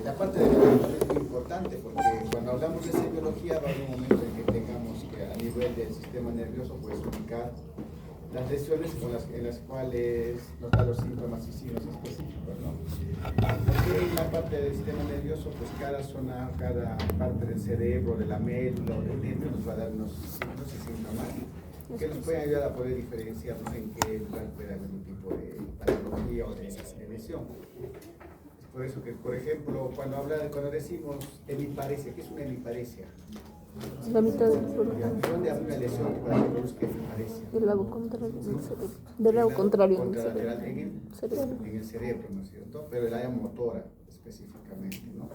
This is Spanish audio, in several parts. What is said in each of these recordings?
La parte de biología es muy importante porque cuando hablamos de semiología va a haber un momento en que tengamos que a nivel del sistema nervioso pues ubicar las lesiones en las cuales nos da los síntomas y signos específicos, ¿no? Porque en la parte del sistema nervioso, pues cada zona, cada parte del cerebro, de la médula o del nervio nos va a dar unos signos y síntomas que nos pueden ayudar a poder diferenciar, ¿no?, en qué lugar puede haber un tipo de patología o de lesión. Es por eso que, por ejemplo, cuando decimos hemiparesia, ¿qué es una hemiparesia? La mitad del cuerpo. ¿Dónde hay una lesión para que produzca hemiparesia? Del lado contrario del cerebro. Del lado contrario del Contralateral cerebro. en el cerebro, ¿no es cierto? Pero el área motora específicamente, ¿no?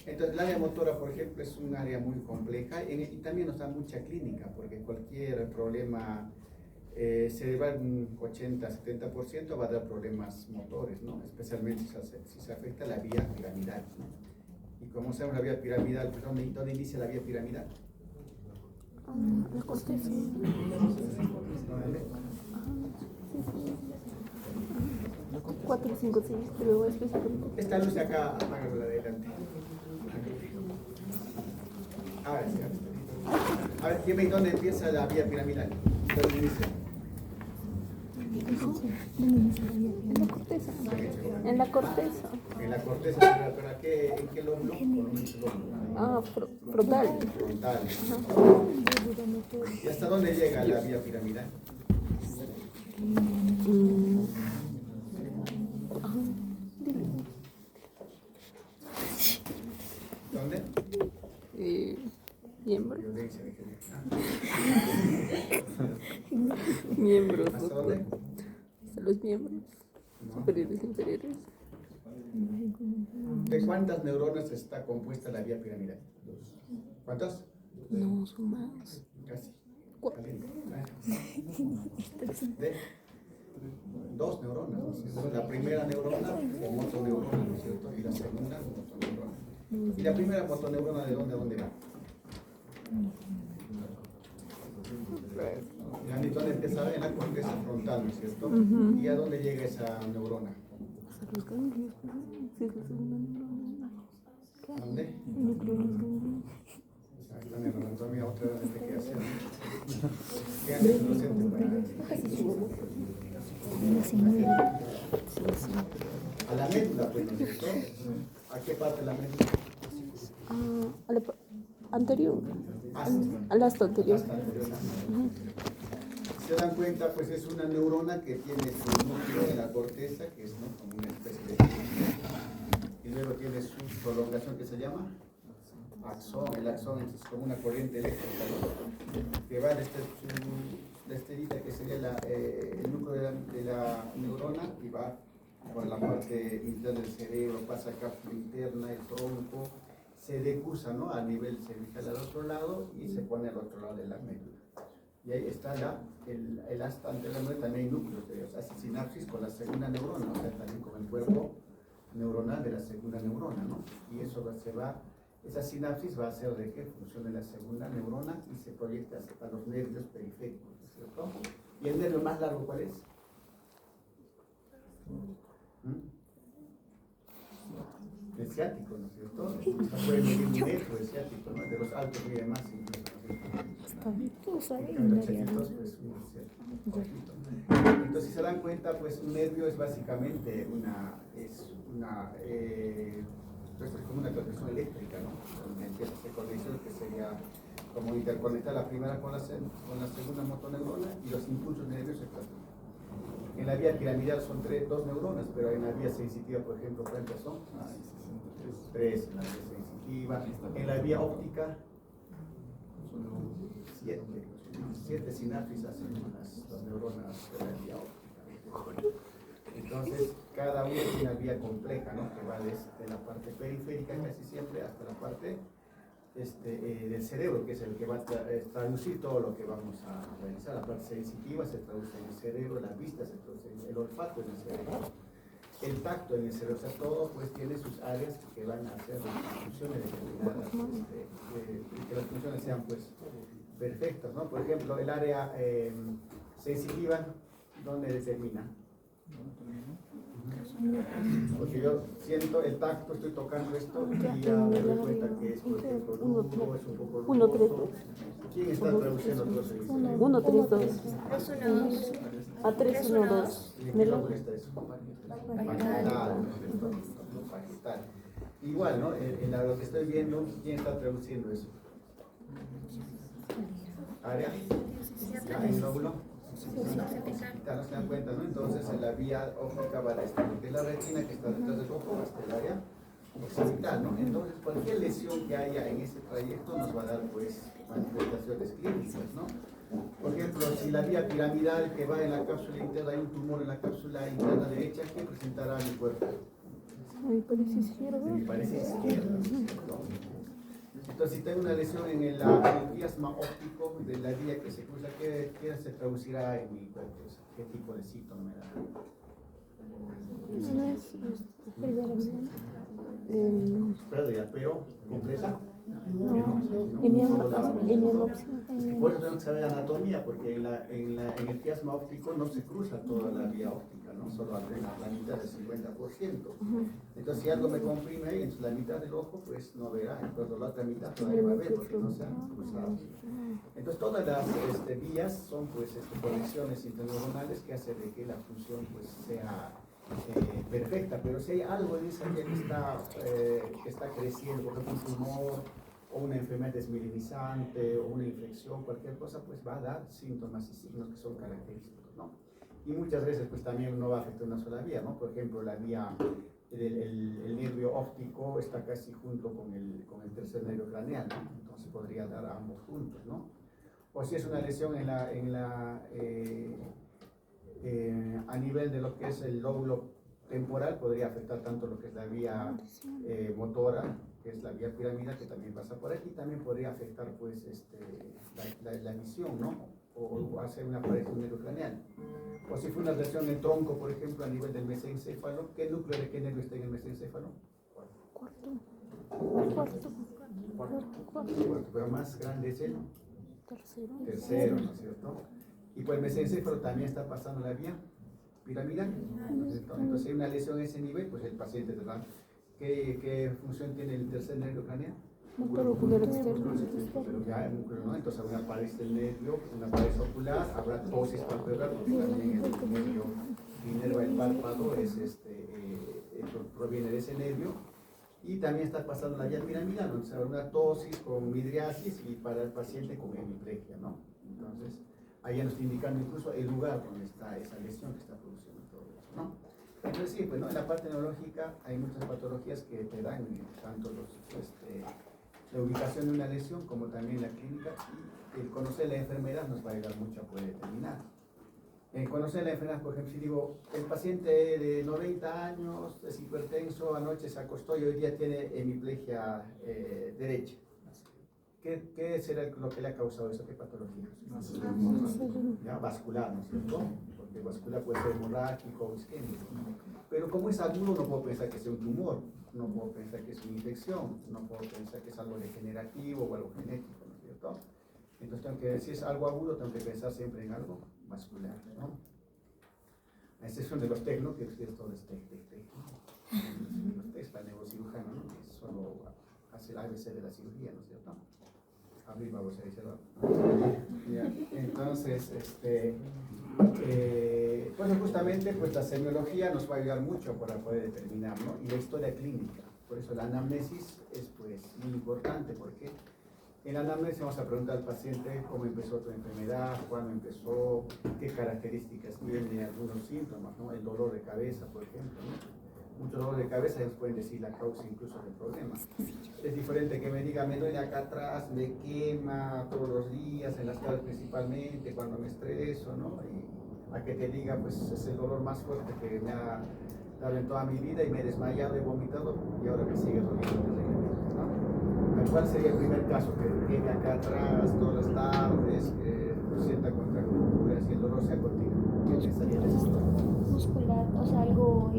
Entonces, el área motora, por ejemplo, es un área muy compleja y también nos da mucha clínica, porque cualquier problema cerebral, un 80-70% va a dar problemas motores, ¿no? Especialmente si se afecta la vía piramidal, ¿no? Y como sabemos, la vía piramidal, pues, ¿dónde inicia la vía piramidal? La corteza. ¿Dónde? 4, 5, 6, pero específicamente. Esta luz de acá, apágala de adelante. Ahora sí, a ver, dime dónde empieza la vía piramidal. ¿Dónde inicia? En la corteza. En la corteza. En la corteza, pero ¿en qué lóbulo? Por lo menos el lóbulo. Frontal. Frontal. ¿Y hasta dónde llega la vía piramidal? ¿Dónde? Miembros. Violencia de género. Miembros. ¿Hasta dónde? Hasta los miembros. Superiores, inferiores. ¿De cuántas neuronas está compuesta la vía piramidal? ¿Cuántas? No, son más. Casi. 4. De 2 neuronas, ¿no es cierto? La primera neurona es motoneurona, ¿no es cierto? Y la segunda motoneurona. ¿Y la primera motoneurona de dónde a dónde va? ¿Dónde empieza? En la corteza frontal, ¿no es cierto? ¿Y a dónde llega esa neurona? Hasta los ganglios. Sí, es la segunda neurona. ¿Dónde? El núcleo de los ganglios. Está en la anatomía otra vez de qué hacer. ¿Qué hace el docente a la médula, pues, ¿no es cierto? ¿A qué parte de la médula? A la anterior. Al asta anterior. Si se dan cuenta, pues es una neurona que tiene su núcleo en la corteza, que es, ¿no?, como una especie de... Y luego tiene su prolongación que se llama axón. El axón es como una corriente eléctrica, ¿no?, que va desde la esterita, que sería el núcleo de la neurona, y va por la parte interna del cerebro, pasa acá por la interna, el tronco, se decursa, ¿no?, a nivel cervical al otro lado y se pone al otro lado de la médula. Y ahí está el asta anterior, también hay núcleos, hace sinapsis con la segunda neurona, o sea, también con el cuerpo neuronal de la segunda neurona, ¿no? Y eso esa sinapsis va a hacer de que funcione la segunda neurona y se proyecta a los nervios periféricos, ¿no es cierto? ¿Y el nervio más largo cuál es? El ciático, ¿no es cierto? No puede medir un metro el ciático, ¿no? De los altos mide más incluso, ¿no es cierto? Los chiquitos, pues, un poquito. Entonces, si se dan cuenta, pues un nervio es básicamente pues, como una transmisión eléctrica, ¿no? Donde empieza esa conexión que sería como interconectar la primera con la segunda motoneurona y los impulsos nerviosos se transmiten. En la vía piramidal son 2 neuronas, pero en la vía sensitiva, por ejemplo, ¿cuántas son? 3 en la vía sensitiva. En la vía óptica son 7 sinapsis hacen las neuronas de la vía óptica. Entonces, cada una es una vía compleja, ¿no?, que va desde la parte periférica casi siempre hasta la parte del cerebro, que es el que va a traducir todo lo que vamos a realizar. La parte sensitiva se traduce en el cerebro, la vista se traduce en el olfato en el cerebro, el tacto en el cerebro, o sea, todo pues tiene sus áreas que van a hacer funciones determinadas, que las funciones sean pues perfectas, ¿no? Por ejemplo, el área sensitiva, ¿dónde determina? Porque yo siento el tacto, estoy tocando esto y ya me doy cuenta que es, por ejemplo, duro, es un poco rugoso. ¿Quién está traduciendo todo eso? 1, 3, 2. 2, 1, 2. A 3, 1, 2. ¿Y qué le molesta eso? Paquital. Igual, ¿no? En lo que estoy viendo, ¿quién está traduciendo eso? ¿Área? ¿El lóbulo? No se dan cuenta, ¿no? Entonces en la vía óptica va a estar lo que es la retina que está detrás del ojo hasta el área occipital, ¿no? Entonces cualquier lesión que haya en ese trayecto nos va a dar pues manifestaciones clínicas, ¿no? Por ejemplo, si la vía piramidal que va en la cápsula interna, hay un tumor en la cápsula interna derecha, ¿qué presentará mi cuerpo? Me parece izquierdo. Me parece izquierda, ¿no? Entonces, si tengo una lesión en el quiasma óptico de la vía que se cruza, ¿qué se traducirá en mi cuerpo? ¿Qué tipo de síntoma me da? Pérdida, pero completa. Por eso tengo que saber anatomía, porque en el quiasma óptico no se cruza toda la vía óptica, ¿no? Solo apenas la mitad del 50%. Entonces, si algo me comprime ahí, entonces la mitad del ojo, pues no verá, entonces la otra mitad todavía va a ver, porque no se han cruzado. Entonces, todas las vías son, pues, conexiones interneuronales que hacen de que la función, pues, sea perfecta, pero si hay algo en esa vía que está creciendo, por ejemplo, un tumor, o una enfermedad desmielinizante, o una infección, cualquier cosa, pues va a dar síntomas y signos que son característicos, ¿no? Y muchas veces, pues también no va a afectar una sola vía, ¿no? Por ejemplo, la vía, el nervio óptico está casi junto con el tercer nervio craneal, ¿no? Entonces podría dar a ambos juntos, ¿no? O si es una lesión a nivel de lo que es el lóbulo temporal, podría afectar tanto lo que es la vía motora, que es la vía piramidal, que también pasa por aquí, también podría afectar pues la visión, ¿no? O hacer una aparición neurocraneal. O si fue una lesión en el tronco, por ejemplo, a nivel del mesencéfalo, ¿qué núcleo de qué nervio está en el mesencéfalo? Cuarto, pero más grande es el tercero, ¿no es cierto? Y pues el mesencéfalo también está pasando la vía piramidal. Entonces, si hay una lesión en ese nivel, pues el paciente tendrá. ¿Qué función tiene el tercer nervio craneal? Motor ocular externo. Pero ya el núcleo, ¿no? Entonces, una parálisis del nervio, una parálisis ocular, habrá tosis palpebral, porque también el nervio que inerva el párpado proviene de ese nervio. Y también está pasando la vía piramidal, ¿no? O sea, una tosis con midriasis y para el paciente con hemiplegia, ¿no? Entonces, ahí ya nos está indicando incluso el lugar donde está esa lesión que está produciendo todo eso, ¿no? Entonces, sí, pues, ¿no? En la parte neurológica hay muchas patologías que te dan tanto la ubicación de una lesión como también la clínica, y el conocer la enfermedad nos va a ayudar mucho a poder determinar. Conocer la enfermedad, por ejemplo, si digo, el paciente de 90 años es hipertenso, anoche se acostó y hoy día tiene hemiplegia derecha. ¿Qué será lo que le ha causado eso? ¿Qué patología? Ya, vascular, ¿no es cierto? Porque vascular puede ser hemorrágico o isquémico. Pero como es agudo, no puedo pensar que sea un tumor, no puedo pensar que es una infección, no puedo pensar que es algo degenerativo o algo genético, ¿no es cierto? Entonces, si es algo agudo, tengo que pensar siempre en algo vascular, ¿no? A excepción de los tecnos, que ustedes todo es los test para neurocirujano, ¿no? Que solo hace el ABC de la cirugía, ¿no es cierto? Abrir, vamos a decirlo. Entonces, pues justamente pues la semiología nos va a ayudar mucho para poder determinar, ¿no? Y la historia clínica. Por eso la anamnesis es pues muy importante, porque en la anamnesis vamos a preguntar al paciente cómo empezó tu enfermedad, cuándo empezó, qué características tiene, algunos síntomas, ¿no? El dolor de cabeza, por ejemplo, ¿no? Mucho dolor de cabeza ellos pueden decir la causa incluso del problema. Es diferente que me diga, me duele acá atrás, me quema todos los días, en las tardes principalmente, cuando me estreso, ¿no? Y a que te diga, pues es el dolor más fuerte que me ha dado en toda mi vida y me he desmayado, he vomitado y ahora me sigue doliendo terriblemente, ¿no? ¿Cuál sería el primer caso? Que queme acá atrás todas las tardes, que sienta contracturas y el dolor sea continuo. ¿Qué pensaría de eso? Muscular, o sea, algo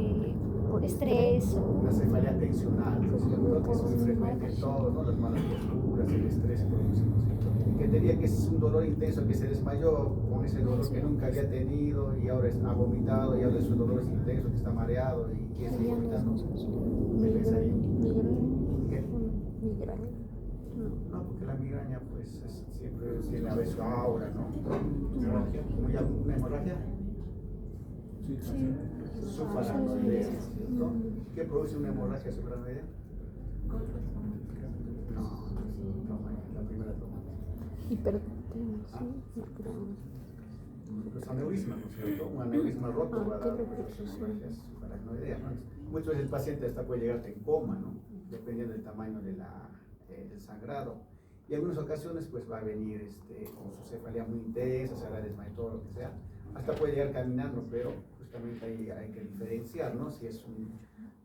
por estrés. Una cefalea tensional, ¿no es cierto? Que es muy frecuente en todos, ¿no? Las malas posturas, el estrés produce, ¿no es cierto? que tenía que es un dolor intenso, que se desmayó con ese dolor que nunca había tenido y ahora ha vomitado y ahora es un dolor intenso, que está mareado y que está vomitando. ¿Qué pensaría? ¿Qué? Migraña. No, porque la migraña pues siempre tiene a veces su aura, ¿no? ¿Una hemorragia? Sí. Supraranoidea, ¿no? ¿Qué produce una hemorragia supraranoidea? No, la primera toma. Hipertensión. Los aneurismas, ¿no es cierto? Un aneurisma roto va a dar hemorragias supraranoidea, ¿no? Muchas veces el paciente hasta puede llegar en coma, ¿no? Dependiendo del tamaño del sangrado. Y en algunas ocasiones pues va a venir con su cefalea muy intensa, se hará desmayar, todo lo que sea. Hasta puede llegar caminando, pero justamente ahí hay que diferenciar, ¿no? Si es un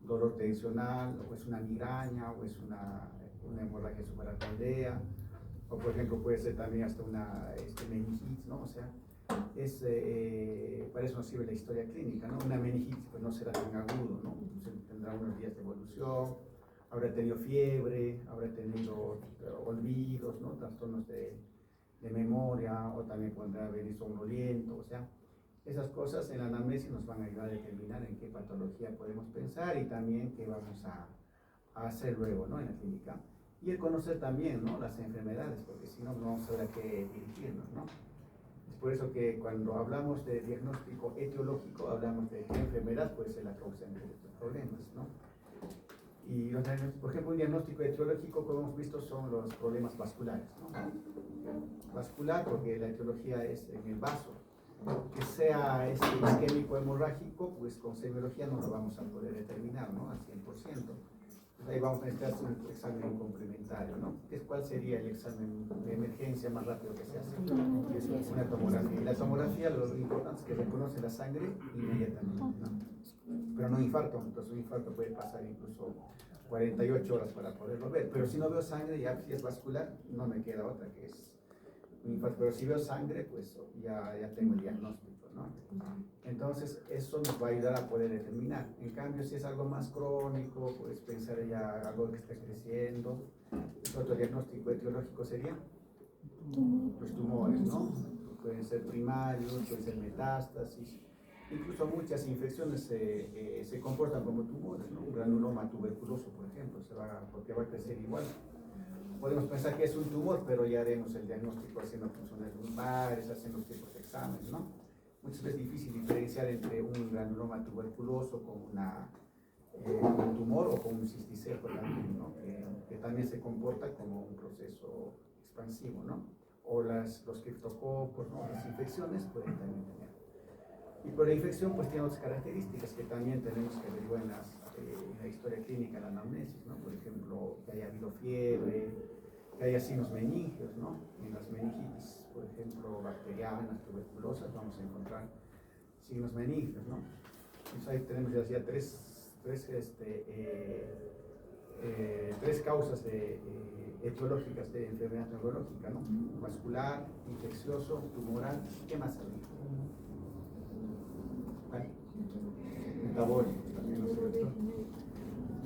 dolor tensional, o es una migraña, o es una hemorragia supraranoidea, o por ejemplo puede ser también hasta una meningitis, ¿no? O sea, para eso nos sirve la historia clínica, ¿no? Una meningitis pues no será tan agudo, ¿no? Tendrá unos días de evolución, habrá tenido fiebre, habrá tenido olvidos, ¿no? Trastornos de memoria, o también podrá haber somnoliento, o sea, esas cosas en la anamnesis nos van a ayudar a determinar en qué patología podemos pensar y también qué vamos a hacer luego, ¿no? En la clínica. Y el conocer también, ¿no? Las enfermedades, porque si no, no vamos a saber a qué dirigirnos, ¿no? Es por eso que cuando hablamos de diagnóstico etiológico, hablamos de qué enfermedad puede ser la causa de estos problemas, ¿no? Y, por ejemplo, un diagnóstico etiológico, como hemos visto, son los problemas vasculares, ¿no? Vascular, porque la etiología es en el vaso. Que sea isquémico hemorrágico, pues con semiología no lo vamos a poder determinar, ¿no? Al 100%. Entonces ahí vamos a necesitar un examen complementario, ¿no? ¿Cuál sería el examen de emergencia más rápido que se hace? Es una tomografía. Y la tomografía, lo importante es que reconoce la sangre inmediatamente, ¿no? Pero no infarto, entonces un infarto puede pasar incluso 48 horas para poderlo ver. Pero si no veo sangre, ya si es vascular, no me queda otra que es un infarto. Pero si veo sangre, pues ya tengo el diagnóstico, ¿no? Entonces eso nos va a ayudar a poder determinar. En cambio, si es algo más crónico, pues pensar ya algo que está creciendo. Otro diagnóstico etiológico sería los tumores, ¿no? Pueden ser primarios, pueden ser metástasis. Incluso muchas infecciones se comportan como tumores, ¿no? Un granuloma tuberculoso, por ejemplo, porque va a crecer igual. Podemos pensar que es un tumor, pero ya haremos el diagnóstico haciendo funciones lumbares, haciendo tipos de exámenes, ¿no? Muchas veces es difícil diferenciar entre un granuloma tuberculoso con un tumor o con un cisticerco también, ¿no? Que también se comporta como un proceso expansivo, ¿no? O los criptococos, ¿no? Las infecciones pueden también tener. Y por la infección, pues tiene otras características que también tenemos que averiguar en la historia clínica, en la anamnesis, ¿no? Por ejemplo, que haya habido fiebre, que haya signos meningios, ¿no? En las meningitis, por ejemplo, bacterianas, tuberculosas, vamos a encontrar signos meningios, ¿no? Entonces ahí tenemos ya tres causas etiológicas de enfermedad neurológica, ¿no? Vascular, infeccioso, tumoral. ¿Qué más hay? Metabólico también, ¿no es cierto?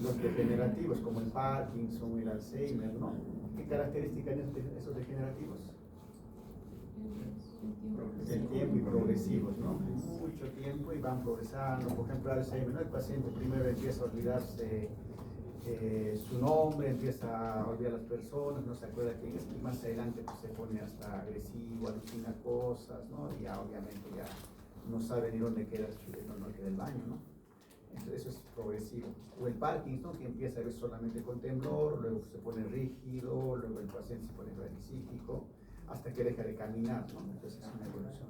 Los degenerativos como el Parkinson, el Alzheimer, ¿no? ¿Qué características tienen esos degenerativos? El tiempo y progresivos, ¿no? Mucho tiempo y van progresando. Por ejemplo, el Alzheimer, ¿no? El paciente primero empieza a olvidarse su nombre, empieza a olvidar a las personas, no se acuerda quién es, y más adelante pues, se pone hasta agresivo, alucina cosas, ¿no? Y ya obviamente ya no sabe ni dónde queda el baño, ¿no? Eso es progresivo. O el Parkinson, que empieza a ver solamente con temblor, luego se pone rígido, luego el paciente se pone bradicíclico, hasta que deja de caminar, ¿no? Entonces es una evolución.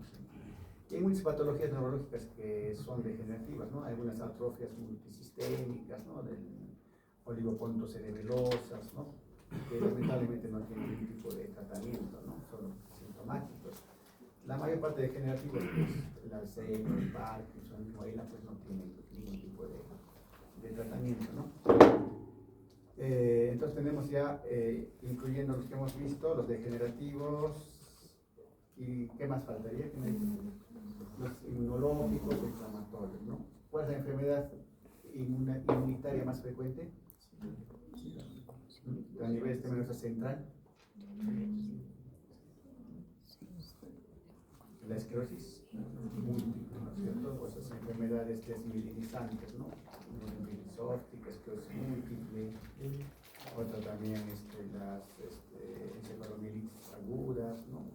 Y hay muchas patologías neurológicas que son degenerativas, ¿no? Hay algunas atrofias multisistémicas, ¿no? Del oligopontocerebelosas, ¿no? Que lamentablemente no tienen ningún tipo de tratamiento, ¿no? Son sintomáticos. La mayor parte de degenerativos, pues, el Alzheimer, el Parkinson, el Moela, pues no tienen ningún tipo de tratamiento, ¿no? Entonces tenemos ya, incluyendo los que hemos visto, los degenerativos, ¿y qué más faltaría? ¿Qué me dices? Los inmunológicos, inflamatorios, ¿no? ¿Cuál es la enfermedad inmunitaria más frecuente? A nivel nervioso central. esclerosis múltiple, ¿no es cierto? O esas enfermedades desmielinizantes, ¿no? Esclerosis óptica, esclerosis múltiple, otra también las encefalomielitis agudas, ¿no?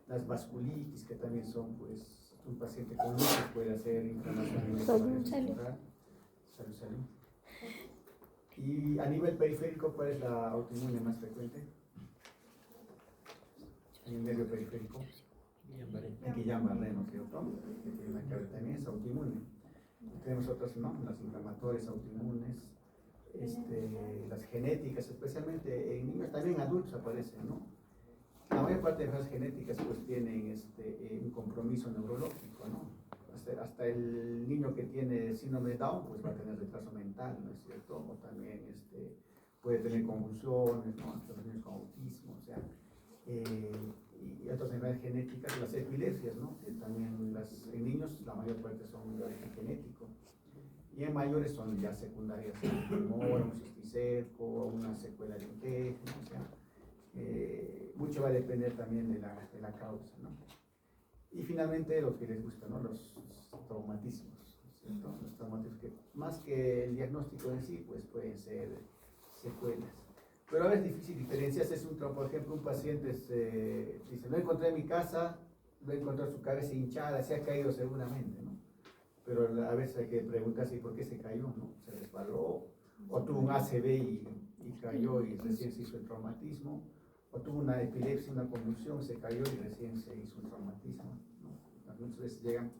Las vasculitis, que también son, pues, un paciente con lupus puede hacer inflamación en el Salud. central. Salud. Y a nivel periférico, ¿cuál es la autoinmune más frecuente? En el medio periférico. Guillain-Barré, ¿no es cierto? Que tiene una cabeza también es autoinmune. Tenemos otras, ¿no? Las inflamatorias autoinmunes, las genéticas, especialmente en niños, también en adultos aparecen, ¿no? La mayor parte de las genéticas pues tienen un compromiso neurológico, ¿no? Hasta el niño que tiene síndrome de Down pues va a tener retraso mental, ¿no es cierto? O también puede tener convulsiones, ¿no? Hasta los niños con autismo, o sea, y otras enfermedades genéticas, las epilepsias, ¿no? Que también en niños la mayor parte son de origen genético. Y en mayores son ya secundarias, un tumor, un cisticerco, una secuela de un TEG, ¿no? O sea, mucho va a depender también de la causa, ¿no? Y finalmente lo que les gusta, ¿no? Los traumatismos, ¿cierto? Los traumatismos que más que el diagnóstico en sí, pues pueden ser secuelas. Pero a veces es difícil diferenciar si es un trauma. Por ejemplo, un paciente dice, lo encontré en mi casa, lo encontré su cabeza hinchada, se ha caído seguramente, ¿no? Pero a veces hay que preguntarse por qué se cayó, ¿no? Se resbaló, o tuvo un ACV y cayó y recién se hizo el traumatismo, o tuvo una epilepsia, una convulsión, se cayó y recién se hizo un traumatismo, ¿no? Muchas veces llegan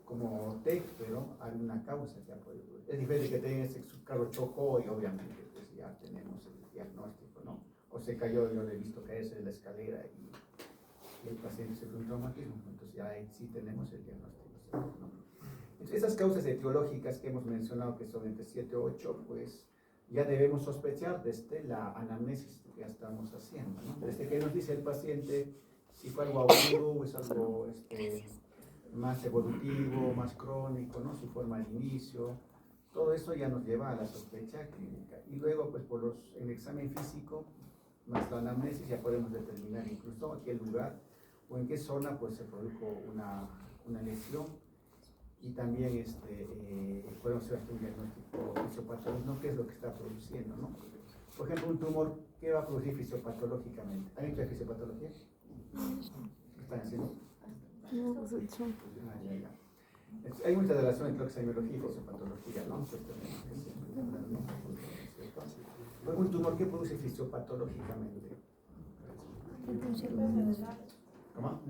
como TEC, pero hay una causa que ha podido. Es diferente que tenga su carro chocó y obviamente pues ya tenemos el diagnóstico, ¿no? O se cayó, yo le he visto caerse de la escalera y el paciente se fue un traumatismo, entonces ya ahí sí tenemos el diagnóstico, ¿no? Entonces, esas causas etiológicas que hemos mencionado, que son entre 7 o 8, pues ya debemos sospechar desde la anamnesis que ya estamos haciendo, ¿no? Desde que nos dice el paciente si fue algo agudo o es algo más evolutivo, más crónico, ¿no? Su forma al inicio, todo eso ya nos lleva a la sospecha clínica. Y luego, pues en el examen físico, más la anamnesis, ya podemos determinar incluso a qué lugar o en qué zona pues se produjo una lesión. Y también podemos hacer un diagnóstico fisiopatológico, qué es lo que está produciendo, ¿no? Por ejemplo, un tumor, ¿qué va a producir fisiopatológicamente? ¿Han hecho fisiopatología? ¿Qué están haciendo? Hay mucha relación entre lo que es semiología y fisiopatología, ¿no? Pues un tumor, ¿qué produce fisiopatológicamente? ¿Cómo?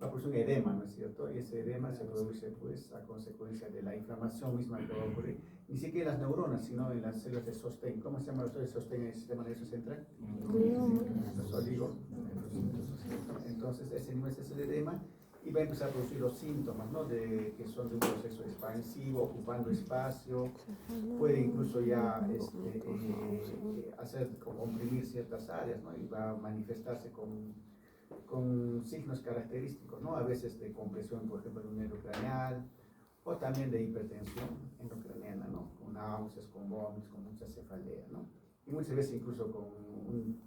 Va a producir un edema, ¿no es cierto? Y ese edema se produce pues a consecuencia de la inflamación misma que va a ocurrir, ni siquiera en las neuronas, sino en las células de sostén. ¿Cómo se llaman las células de sostén en el sistema nervioso central? Los oligoneurocitos. Entonces ese mismo es el edema y va a empezar a producir los síntomas, ¿no? Que son de un proceso expansivo, ocupando espacio, puede incluso ya hacer comprimir ciertas áreas, ¿no? Y va a manifestarse con signos característicos, ¿no? A veces de compresión, por ejemplo, de un nervio craneal, o también de hipertensión endocraniana, ¿no? Con náuseas, con vómitos, con mucha cefalea, ¿no? Y muchas veces incluso con un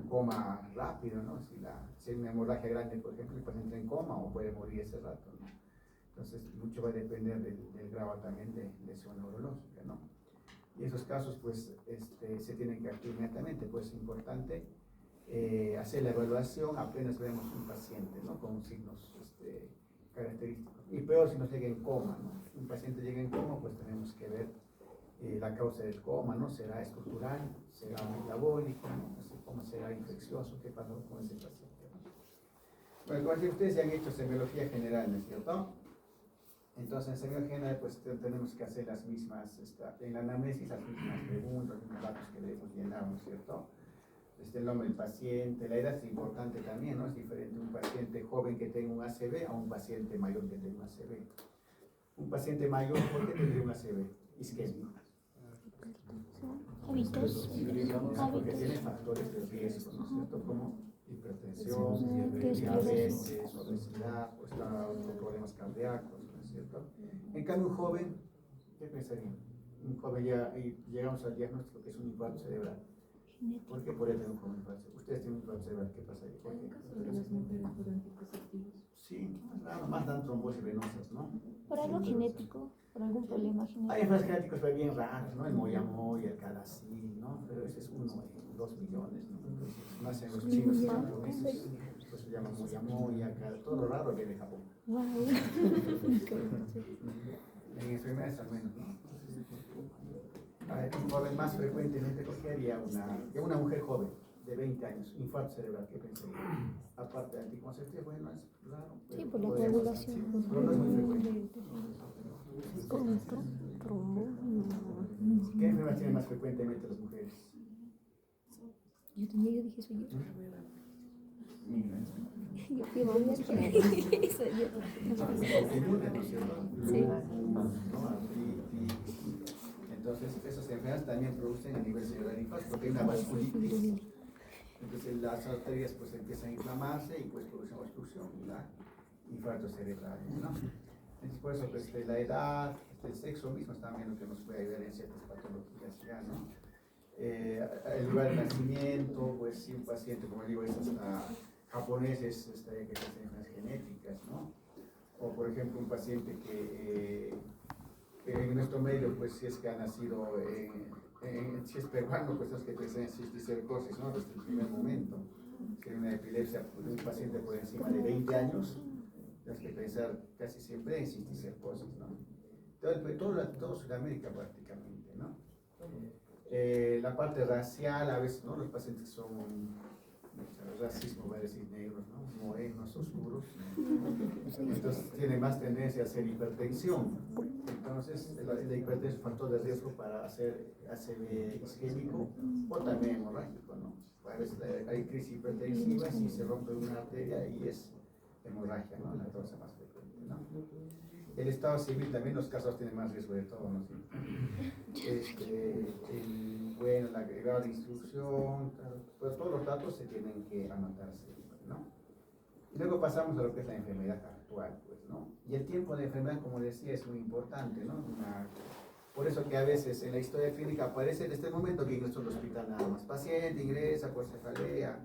coma rápido, ¿no? Si hay una hemorragia grande, por ejemplo, el paciente entra en coma o puede morir ese rato, ¿no? Entonces, mucho va a depender del grado también de lesión neurológica, ¿no? Y esos casos, pues, se tienen que actuar inmediatamente, pues es importante hacer la evaluación apenas vemos un paciente, ¿no? Con signos característicos. Y peor si nos llega en coma, ¿no? Si un paciente llega en coma, pues tenemos que ver la causa del coma, ¿no? ¿Será estructural? ¿Será metabólico? ¿No? Así como será infeccioso, ¿qué pasó con ese paciente? ¿No? Bueno, como decía, ustedes ya han hecho semiología general, ¿no es cierto? Entonces, en semiología general, pues tenemos que hacer las mismas, en la anamnesis, las mismas preguntas, los mismos datos que debemos llenar, ¿no es cierto? El nombre del paciente, la edad es importante también, ¿no? Es diferente un paciente joven que tenga un ACV a un paciente mayor que tenga un ACV. Un paciente mayor, ¿por qué tendría un ACV? Isquémico. Hábitos. Porque tiene factores de riesgo, ¿no es cierto? Como hipertensión, diabetes, obesidad, o está con problemas cardíacos, ¿no es cierto? En cambio, un joven, ¿qué pensaría? Un joven ya, y llegamos al diagnóstico que es un infarto cerebral. ¿Por qué podría tener como infancia? Ustedes tienen infancia cerebral, ¿qué pasa ahí? ¿Por qué? Las mujeres por anticonceptivos. Sí, nada más dan trombosis venosas, ¿no? Por algo genético, por algún problema Hay genético. enfermedades genéticas pero bien raras, ¿no? El moyamoya, el calacil, ¿no? Pero ese es uno en 2 millones, ¿no? Entonces, más en los chinos y japoneses, pues se llama moyamoya, todo lo raro viene de Japón. En enfermedades al menos, ¿no? Joven más frecuentemente, porque haría una mujer joven de 20 años, infarto cerebral, ¿qué pensaría? Aparte de anticonceptivos, bueno, es raro. Sí, por la podría pasar, coagulación. sí, pero no es muy frecuente. ¿Qué enfermedades tienen más frecuentemente las mujeres? Yo dije, soy yo. Migraña. Yo fui a soy yo. Autoinmune, ¿no es cierto? Sí. ¿No? Entonces, esas enfermedades también producen a nivel cerebral infarto, porque hay una vasculitis. Entonces, las arterias pues empiezan a inflamarse y pues producen obstrucción, ¿verdad? Infarto cerebral, ¿no? Entonces, por eso, pues, la edad, el sexo mismo es también lo que nos puede ayudar en ciertas patologías ya, ¿no? El lugar de nacimiento, pues, si un paciente, como digo, es hasta japoneses, que tiene enfermedades genéticas, ¿no? O, por ejemplo, un paciente que en nuestro medio, pues, si es que ha nacido si es peruano, pues es que tiene cisticercosis, ¿no? Desde el primer momento. Si hay una epilepsia, un paciente por encima de 20 años, tienes que pensar casi siempre en cisticercosis, ¿no? Todo Sudamérica prácticamente, ¿no? La parte racial, a veces, ¿no? Los pacientes son, racismo va a decir negros, ¿no? Morenos, oscuros, entonces tiene más tendencia a hacer hipertensión. Entonces, la hipertensión es un factor de riesgo para hacer ACV isquémico o también hemorrágico, ¿no? A veces hay crisis hipertensiva y se rompe una arteria y es hemorragia, ¿no? La causa más frecuente, ¿no? El estado civil también, los casos tienen más riesgo de todo, ¿no? Bueno, la grado de instrucción, pero todos los datos se tienen que anotar siempre, ¿no? Y luego pasamos a lo que es la enfermedad actual, pues, ¿no? Y el tiempo de enfermedad, como decía, es muy importante, ¿no? Por eso que a veces en la historia clínica aparece en este momento que ingresó al hospital nada más. Paciente ingresa por cefalea,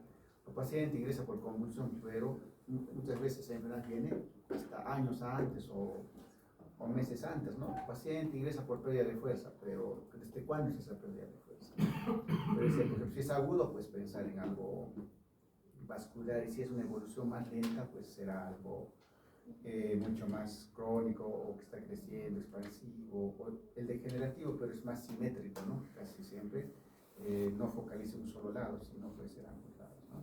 o paciente ingresa por convulsión, pero muchas veces la enfermedad viene hasta años antes o meses antes, ¿no? El paciente ingresa por pérdida de fuerza, pero ¿desde cuándo es esa pérdida de fuerza? Por ejemplo, si es agudo, pues pensar en algo vascular, y si es una evolución más lenta, pues será algo mucho más crónico o que está creciendo, expansivo, o el degenerativo, pero es más simétrico, ¿no? Casi siempre no focaliza un solo lado, sino puede ser ambos lados, ¿no?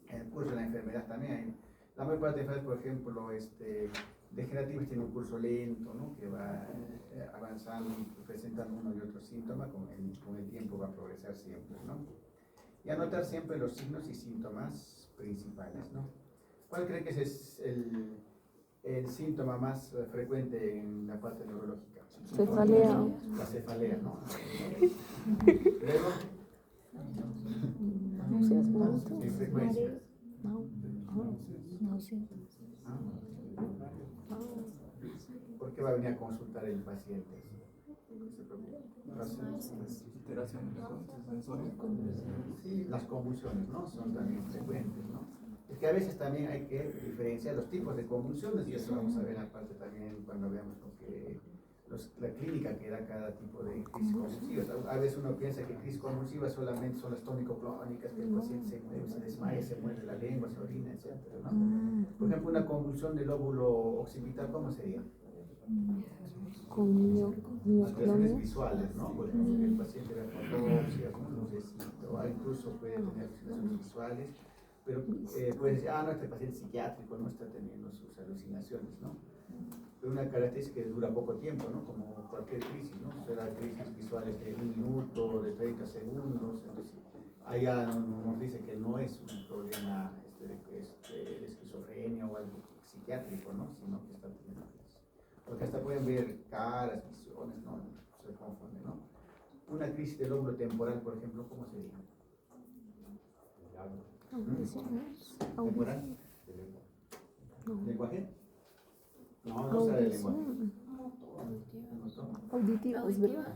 En el curso de la enfermedad también hay, la mayor parte de enfermedades, por ejemplo, degenerativas tiene un curso lento, ¿no? Que va avanzando y presentando uno y otro síntoma, con el tiempo va a progresar siempre, ¿no? Y anotar siempre los signos y síntomas principales, ¿no? ¿Cuál cree que ese es el síntoma más frecuente en la parte neurológica? Cefalea. La cefalea, ¿no? Luego, Náuseas, vómitos. en frecuencia. Náuseas. ¿Por qué va a venir a consultar el paciente? Sí, las convulsiones, ¿no? Son también frecuentes, ¿no? Es que a veces también hay que diferenciar los tipos de convulsiones, y eso vamos a ver aparte también cuando veamos la clínica que da cada tipo de crisis convulsivas. A veces uno piensa que crisis convulsivas solamente son las tónico-clónicas, que el paciente se mueve, se desmaya, se muerde la lengua, se orina, etc., ¿no? Por ejemplo, una convulsión del lóbulo occipital, ¿cómo sería? Con Alteraciones visuales, ¿no? Por ejemplo, que el paciente vea fotopsias, un lucecito, o incluso puede tener alucinaciones visuales, pero puede decir, no, este paciente psiquiátrico no está teniendo sus alucinaciones, ¿no? Pero una característica que dura poco tiempo, ¿no? Como cualquier crisis, ¿no? Será crisis visuales de 1 minuto, de 30 segundos, entonces allá nos dice que no es un problema de esquizofrenia o algo psiquiátrico, ¿no? Sino que está teniendo crisis. Porque hasta pueden ver caras, visiones, ¿no? Se confunde, ¿no? Una crisis del lóbulo temporal, por ejemplo, ¿cómo sería? ¿Temporal? ¿Lenguaje? No, no será de lenguaje. Auditivas, ¿verdad?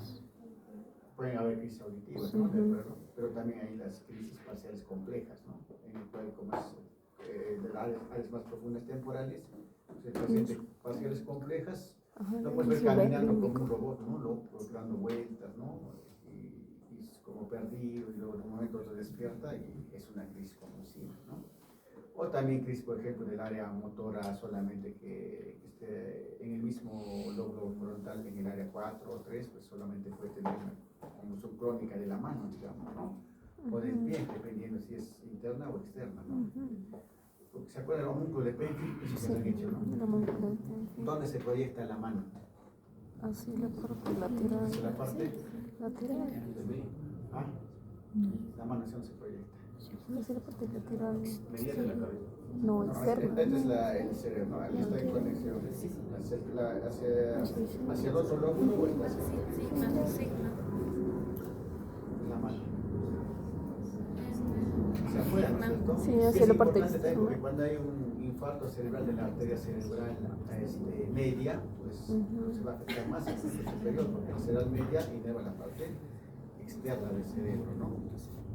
pueden haber crisis auditivas, ¿no? ¿De acuerdo? Pero también hay las crisis parciales complejas, ¿no? En el cual, como es de las áreas más profundas temporales, pues el paciente parciales complejas lo puedes ver caminando como un robot, ¿no? Dando vueltas, ¿no? Y es como perdido, y luego en un momento se despierta y es una crisis convulsiva, ¿no? O también crisis, por ejemplo, del área motora solamente que esté en el mismo lóbulo frontal, en el área 4 o 3, pues solamente puede tener una convulsión crónica de la mano, digamos, ¿no? O del pie, dependiendo si es interna o externa, ¿no? Porque se acuerdan del homúnculo de Petri, eso se han hecho, ¿no? ¿Dónde se proyecta la mano? Así la parte lateral. ¿Es la parte? Lateral. ¿Ah? La mano hacia dónde se proyecta. Así la parte lateral. Mediana de la cabeza. No, externa. Este es el cerebro, ¿no? Ahí está en conexión. Hacia el otro lóbulo o está hacia la mano. Hacia afuera, ¿no es cierto? Sí, hacia la parte externa. Porque externa. cuando hay un infarto cerebral de la arteria cerebral media, pues se va a afectar más al centro superior, porque la cerebral media inerva la parte externa del cerebro, ¿no?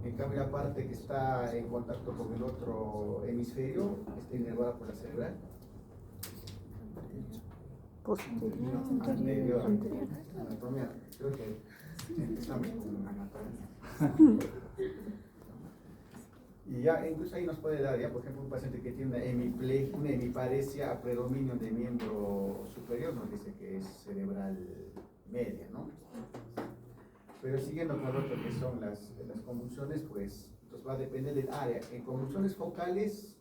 En cambio, la parte que está en contacto con el otro hemisferio está inervada por la cerebral Posterior. anterior. Anterior. Anatomía, creo que empezamos con anatomía. Y ya, incluso ahí nos puede dar, ya, por ejemplo, un paciente que tiene una hemiparesia a predominio de miembro superior, nos dice que es cerebral media, ¿no? Pero siguiendo con lo otro que son las convulsiones, pues entonces va a depender del área. En convulsiones focales,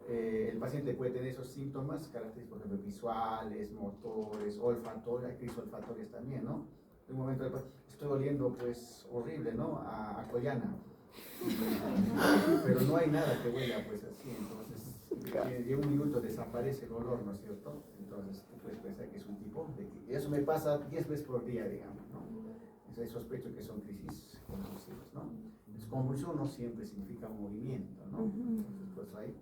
el paciente puede tener esos síntomas, característicos, por ejemplo, visuales, motores, olfatorias, crisis olfatorias también, ¿no? En un momento estoy oliendo, pues, horrible, ¿no? A Coyana. Pero no hay nada que huela, pues, así, entonces, de un minuto desaparece el olor, ¿no es cierto? Entonces, tú puedes pensar que es un tipo y eso me pasa 10 veces por día, digamos, ¿no? Entonces, sospecho que son crisis convulsivas, ¿no? Entonces, convulsión no siempre significa movimiento, ¿no? Entonces, pues ahí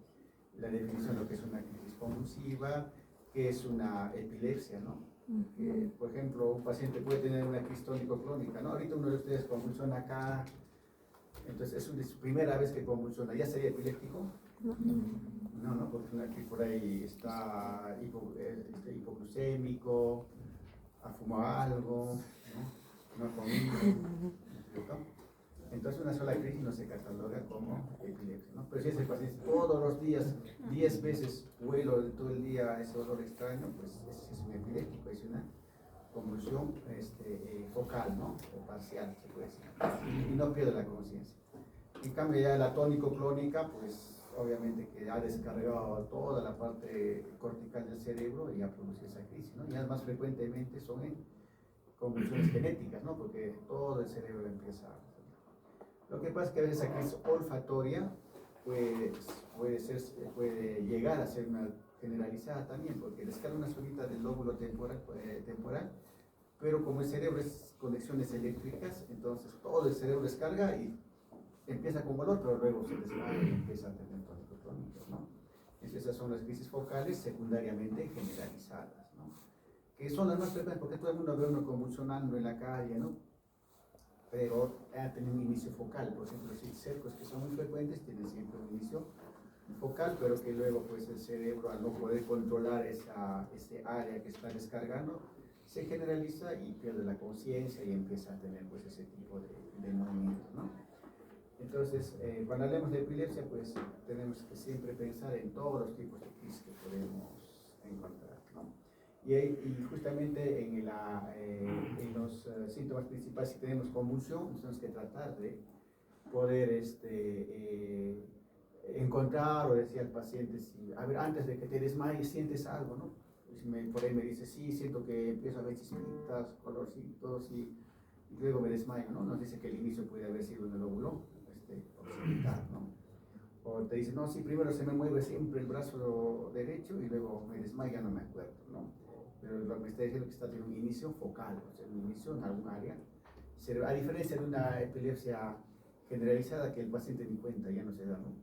la definición de lo que es una crisis convulsiva, que es una epilepsia, ¿no? Por ejemplo, un paciente puede tener una crisis tónico-clónica, ¿no? Ahorita uno de ustedes convulsiona acá, entonces es su primera vez que convulsiona, ¿ya sería epiléptico? No, porque una crisis por ahí está hipoglucémico, ha fumado algo, ¿no? No ha comido, ¿no? Entonces una sola crisis no se cataloga como epilepsia, ¿no? Pero si ese paciente todos los días, 10 veces huelo todo el día ese olor extraño, pues es un epiléptico, es una convulsión focal, ¿no? O parcial, se puede decir, y no pierde la conciencia. En cambio ya la tónico-clónica, pues obviamente que ha descargado toda la parte cortical del cerebro y ha producido esa crisis, ¿no? Ya más frecuentemente son en convulsiones genéticas, ¿no? Porque todo el cerebro empieza a... Lo que pasa es que a veces esa crisis olfatoria puede llegar a ser una generalizada también, porque descarga una subida del lóbulo temporal, pero como el cerebro es conexiones eléctricas, entonces todo el cerebro descarga y empieza con dolor, pero luego se desmaya y empieza a tener tónico clónico, ¿no? Entonces esas son las crisis focales secundariamente generalizadas, ¿no? Que son las más frecuentes, porque todo el mundo ve uno convulsionando en la calle, ¿no? Pero tiene un inicio focal, por ejemplo, los cercos que son muy frecuentes tienen siempre un inicio focal, pero que luego pues el cerebro al no poder controlar ese área que está descargando, se generaliza y pierde la conciencia y empieza a tener pues ese tipo de movimientos, ¿no? Entonces, cuando hablamos de epilepsia, pues tenemos que siempre pensar en todos los tipos de crisis que podemos encontrar, ¿no? Y justamente en los síntomas principales, si tenemos convulsión, tenemos que tratar de poder encontrar o decir al paciente, si, a ver, antes de que te desmayes, sientes algo, ¿no? Por ahí me dice, sí, siento que empiezo a ver chispitas, colorcitos y luego me desmayo, ¿no? Nos dice que el inicio puede haber sido en el óvulo occipital, ¿no? O te dice, no, sí, primero se me mueve siempre el brazo derecho y luego me desmayo, ya no me acuerdo, ¿no? Pero lo que me está diciendo es que está teniendo un inicio focal, o sea, un inicio en algún área, a diferencia de una epilepsia generalizada que el paciente ni cuenta, ya no se da, ¿no?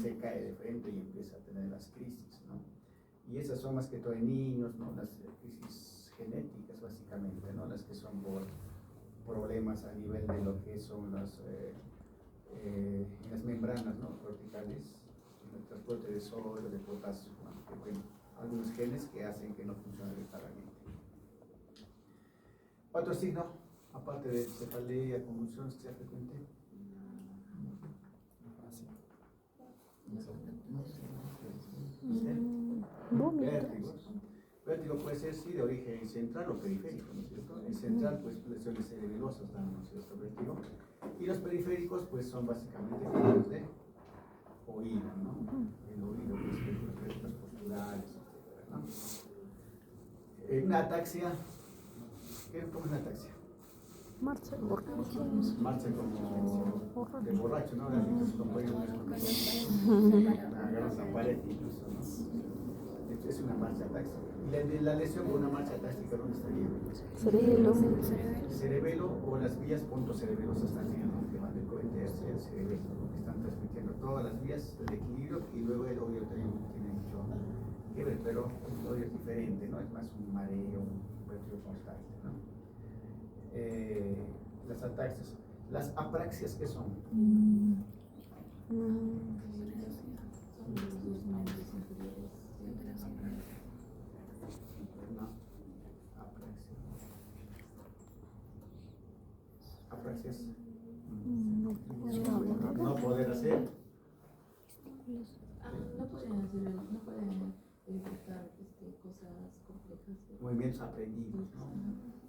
Se cae de frente y empieza a tener las crisis, ¿no? Y esas son más que todo en niños, ¿no? Las crisis genéticas básicamente, ¿no? Las que son por problemas a nivel de lo que son las membranas, ¿no? Corticales, el transporte de sodio, de potasio, ¿no? Que, bueno, algunos genes que hacen que no funcione adecuadamente. Otro signo, aparte de cefalea, convulsiones que sea frecuente. Vértigos. Vértigo puede ser sí de origen central o periférico, ¿no es cierto? El central, pues lesiones cerebelosas dan, ¿no es cierto? Vértigo. Y los periféricos, pues son básicamente fallos de oído, ¿no? El oído, pues los efectos posturales, etc., ¿no? Una ataxia, ¿cómo es una ataxia? Marcha borracho. Marcha como de borracho, ¿no? Así que sus compañeros agarran la pared incluso, ¿no? Es una marcha atáxica. Y la lesión con una marcha atáxica, ¿dónde estaría? Cerebelo. Cerebelo o las vías pontocerebelosas también, ¿no? Que van del cohete hacia el cerebelo, ¿no? Que están transmitiendo todas las vías del equilibrio y luego el oído también tiene mucho que ver, pero el oído es diferente, ¿no? Es más un mareo, un vértigo constante, ¿no? Las ataxias. Las apraxias, ¿qué son? Apraxias. No poder hacer. No pueden ejecutar cosas complejas. Movimientos aprendidos, ¿no?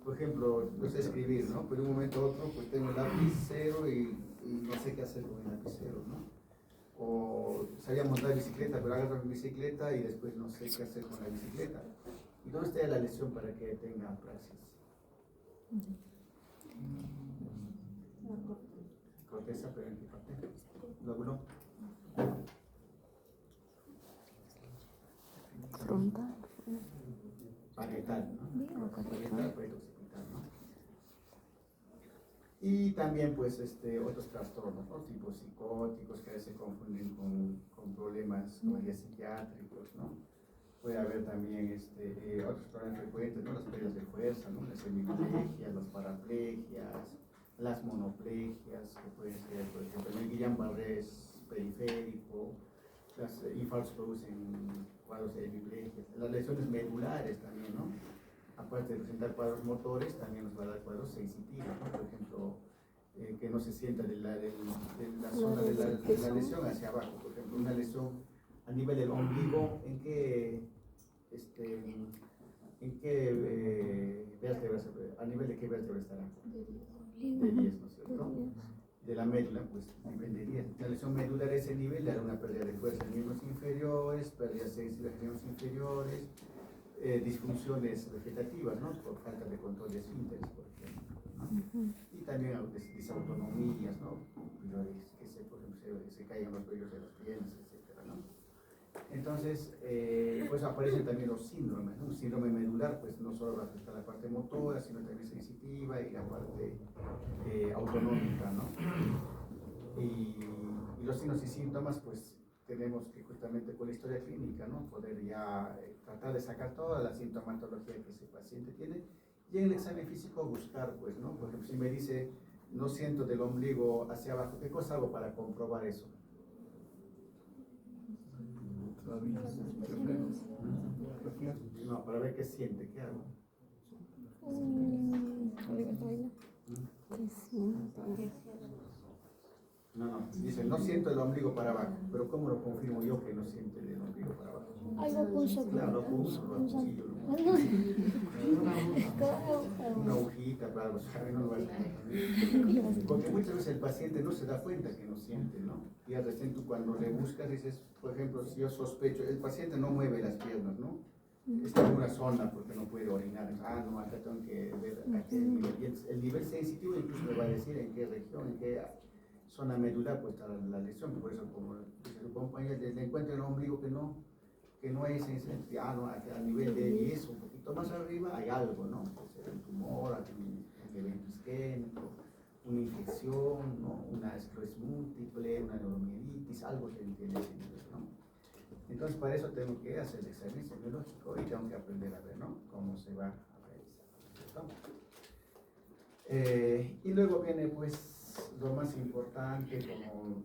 Por ejemplo, no sé escribir, ¿no? Pero de un momento a otro, pues tengo el lapicero y no sé qué hacer con el lapicero, ¿no? O sabía montar bicicleta, pero agarro mi bicicleta y después no sé qué hacer con la bicicleta. ¿Y dónde está la lesión para que tenga apraxias? Corteza, pero en qué parte? Lóbulo. Frontal. Parietal, ¿no? Parietal, parieto occipital, ¿no? Y también, pues, otros trastornos, ¿no? Tipo psicóticos que a veces se confunden con problemas como ya psiquiátricos, ¿no? Puede haber también otros problemas frecuentes, ¿no? Las pérdidas de fuerza, ¿no? Las hemiplegias, las paraplegias, las monoplegias, que pueden ser, por ejemplo, el Guillain-Barré periférico, las infartos producen cuadros de hemiplegia, las lesiones medulares también, ¿no? Aparte de presentar cuadros motores, también nos va a dar cuadros sensitivos, ¿no? Por ejemplo, que no se sienta de la zona de la lesión hacia abajo, por ejemplo, una lesión a nivel del ombligo, ¿en qué vértebras, a nivel de qué vértebra estará? De 10, ¿no es cierto? De la médula, pues nivel de 10. La lesión medular a ese nivel le hará una pérdida de fuerza en miembros inferiores, pérdidas sensibles en miembros inferiores, disfunciones vegetativas, ¿no? Por falta de control de esfínteres, por ejemplo, ¿no? Y también disautonomías, ¿no? Que por ejemplo, se caigan los vellos de las piernas, etcétera, ¿no? Entonces, pues aparecen también los síndromes, ¿no? Un síndrome medular, pues no solo va a afectar la parte motora, sino también sensitiva y la parte autonómica, ¿no? Y los signos y síntomas, pues tenemos que justamente con la historia clínica, ¿no? Poder ya tratar de sacar toda la sintomatología que ese paciente tiene y en el examen físico buscar, pues, ¿no? Por ejemplo, si me dice, no siento del ombligo hacia abajo, ¿qué cosa hago para comprobar eso? No, para ver qué siente, ¿qué hago? No, dice, no siento el ombligo para abajo, pero ¿cómo lo confirmo yo que no siente el ombligo para abajo? Ahí lo puso. Claro, lo puso, una agujita para algo, ¿sabe? No lo va a hacer. Porque muchas veces el paciente no se da cuenta que no siente, ¿no? Y al recién tú cuando le buscas dices, por ejemplo, si yo sospecho, el paciente no mueve las piernas, ¿no? Está en una zona porque no puede orinar. Ah, no, acá tengo que ver a qué nivel. Y el nivel sensitivo incluso me va a decir en qué región, en qué zona medular pues está la lesión. Por eso, como dice su compañera, le encuentra el ombligo que no es sensible. Ah, no, a nivel de 10, un poquito más arriba, hay algo, ¿no? Puede ser un tumor, un evento isquémico, una infección, ¿no? Una esclerosis múltiple, una neuromielitis, algo que tiene ese nivel, ¿no? Entonces, para eso tengo que hacer el examen semiológico y tengo que aprender a ver, ¿no? Cómo se va a realizar, ¿cierto? Y luego viene pues lo más importante, como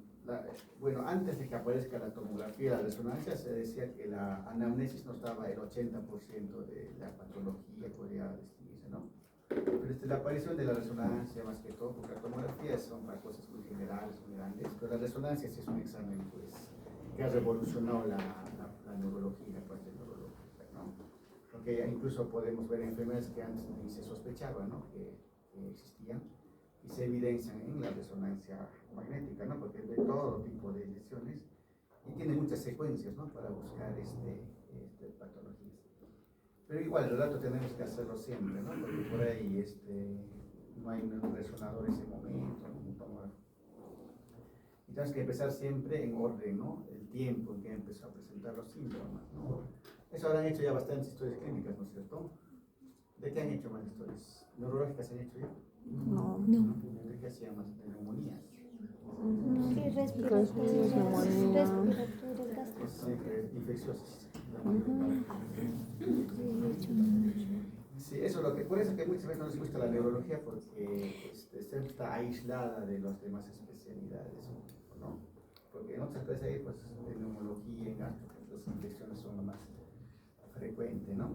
bueno, antes de que aparezca la tomografía, la resonancia, se decía que la anamnesis nos daba el 80% de la patología, podría distinguirse, ¿no? Pero la aparición de la resonancia, más que todo, porque la tomografía son para cosas muy generales, muy grandes, pero la resonancia sí es un examen pues, que ha revolucionado la neurología, la parte neurológica, ¿no? Porque incluso podemos ver enfermedades que antes ni se sospechaba, ¿no? que existían y se evidencian en la resonancia magnética, ¿no? Porque ve todo tipo de lesiones y tiene muchas secuencias, ¿no? Para buscar patologías. Pero igual, el relato tenemos que hacerlo siempre, ¿no? Porque por ahí no hay un resonador en ese momento, ¿no? Un tomógrafo. Y tenemos que empezar siempre en orden, ¿no? El tiempo en que empezó a presentar los síntomas, ¿no? Eso habrán hecho ya bastantes historias clínicas, ¿no es cierto? ¿De qué han hecho más historias? ¿Neurológicas han hecho ya? No. ¿De qué hacían más? ¿De neumonías? Sí, respiratorias, Infecciosas. Sí, eso es lo que, por eso que muchas veces no les gusta la neurología, porque siempre está aislada de las demás especialidades, ¿no? Porque en otras especialidades, pues, en neumología, en gastro, las infecciones son las más frecuentes, ¿no?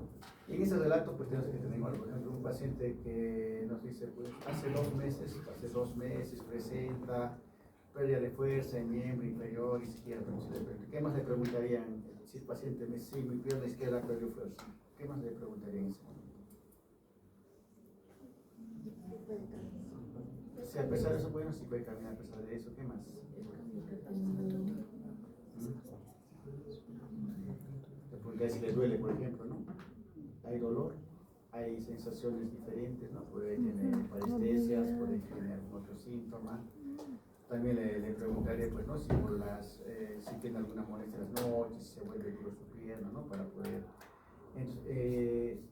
Y en ese relato, pues tenemos que tener, por ejemplo, un paciente que nos dice, pues, hace 2 meses presenta pérdida de fuerza en miembro inferior, izquierdo, ¿qué más le preguntarían si el paciente me dice, sí, mi pierna izquierda perdió fuerza? ¿Qué más le preguntarían en ese momento? Si a pesar de eso, bueno, si puede caminar a pesar de eso, ¿qué más? Le preguntaría si le duele, por ejemplo, ¿no? ¿Hay dolor? Hay sensaciones diferentes, ¿no? Puede tener parestesias, puede tener algún otro síntoma. También le preguntaría, pues, ¿no? Si, si tiene alguna molestia en las noches, si se vuelve duro su pierna, ¿no? Para poder...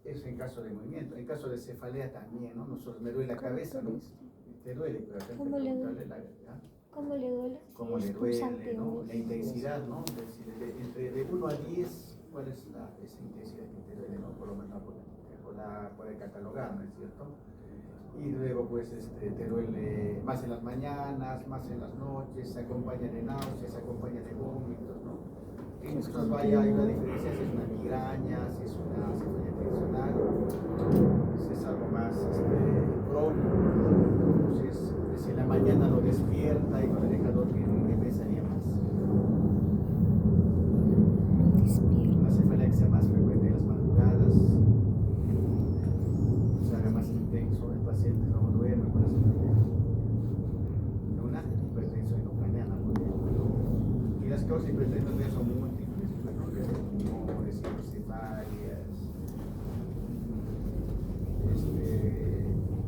eso en caso de movimiento. En caso de cefalea también, ¿no? Nosotros me duele la cabeza, ¿no? Te duele, pero ¿Cómo le duele? ¿Cómo le duele? ¿Cómo le duele, no? La intensidad, ¿no? De 1 a 10, ¿cuál es esa intensidad que te duele, ¿no? Por lo menos por catalogar, ¿no es cierto? Y luego, pues, te duele más en las mañanas, más en las noches, se acompaña de náuseas, se acompaña de vómitos, ¿no? Y nosotros hay una diferencia si es una migraña, si es una cefalea tensional, si es algo más crónico, si en la mañana lo despierta y no le deja dormir, ¿qué pensaría más? Una cefalea que sea más frecuente en las madrugadas, se haga más intenso, el paciente no duerme con la cefalea. Una hipertensión intracraniana, por ejemplo. Y las causas de hipertensión son múltiples, ¿no? Desde tumores, hidrocefalias,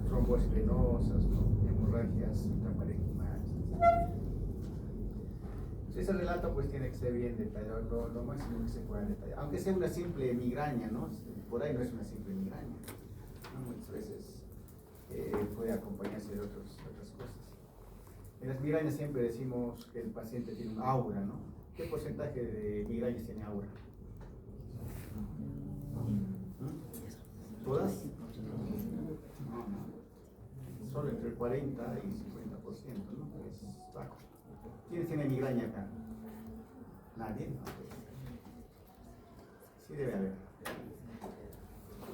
trombosis venosas, ¿no? Hemorragias intraparenquimales. Ese relato pues tiene que ser bien detallado, lo máximo que se pueda detallar, aunque sea una simple migraña, ¿no? Por ahí no es una simple migraña, ¿no? Muchas veces puede acompañarse de otras cosas. En las migrañas siempre decimos que el paciente tiene un aura, ¿no? ¿Qué porcentaje de migrañas tiene aura? ¿Todas? No. Solo entre el 40 y 50%, ¿no? Es bajo. ¿Quién tiene migraña acá? ¿Nadie? No, pues. Sí debe haber.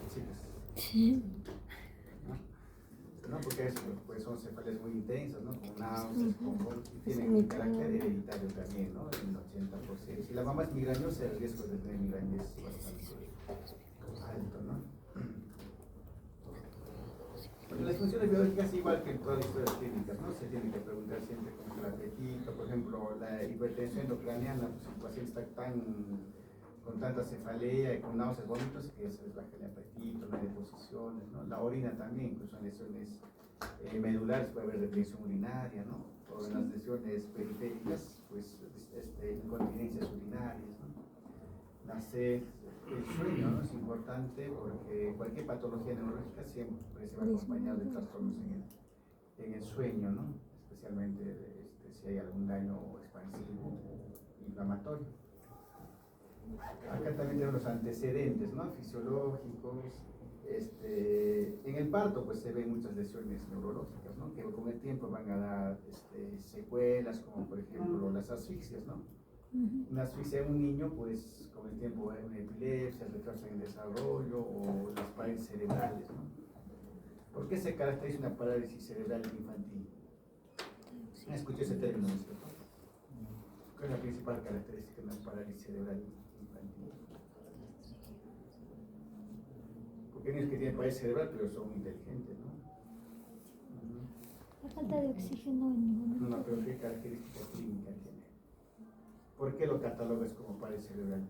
Chicas. ¿No? Porque eso, pues son cefaleas muy intensas, ¿no? Con náuseas, tienen un carácter hereditario también, ¿no? El 80%. Si la mamá es migrañosa, el riesgo de tener migraña es bastante alto, ¿no? Porque las funciones biológicas, igual que en todas las historias clínicas, ¿no? Se tiene que preguntar siempre con el apetito, por ejemplo, la hipertensión endocraniana, pues el paciente está con tanta cefalea y con náuseas, vómitos, que se les baja el apetito, no hay deposiciones, ¿no? La orina también, incluso en lesiones medulares puede haber retención urinaria, ¿no? O en las lesiones periféricas, pues incontinencias urinarias, ¿no? La sed, el sueño, ¿no? Es importante porque cualquier patología neurológica siempre se va acompañado de trastornos en el sueño, ¿no? Especialmente si hay algún daño expansivo, inflamatorio. Acá también tenemos los antecedentes, ¿no? Fisiológicos, En el parto pues se ven muchas lesiones neurológicas, ¿no? Que con el tiempo van a dar secuelas, como por ejemplo las asfixias, ¿no? Una asfixia en un niño, pues con el tiempo va a haber una epilepsia, retraso en el desarrollo o las parálisis cerebrales, ¿no? ¿Por qué se caracteriza una parálisis cerebral infantil? Escuché ese término, ¿no es cierto? ¿Cuál es la principal característica de una parálisis cerebral infantil? Porque hay niños que tienen parálisis cerebral, pero son inteligentes, ¿no? La falta de oxígeno en ningún No, momento. pero ¿qué característica clínica tiene? ¿Por qué lo catalogas como parálisis cerebral?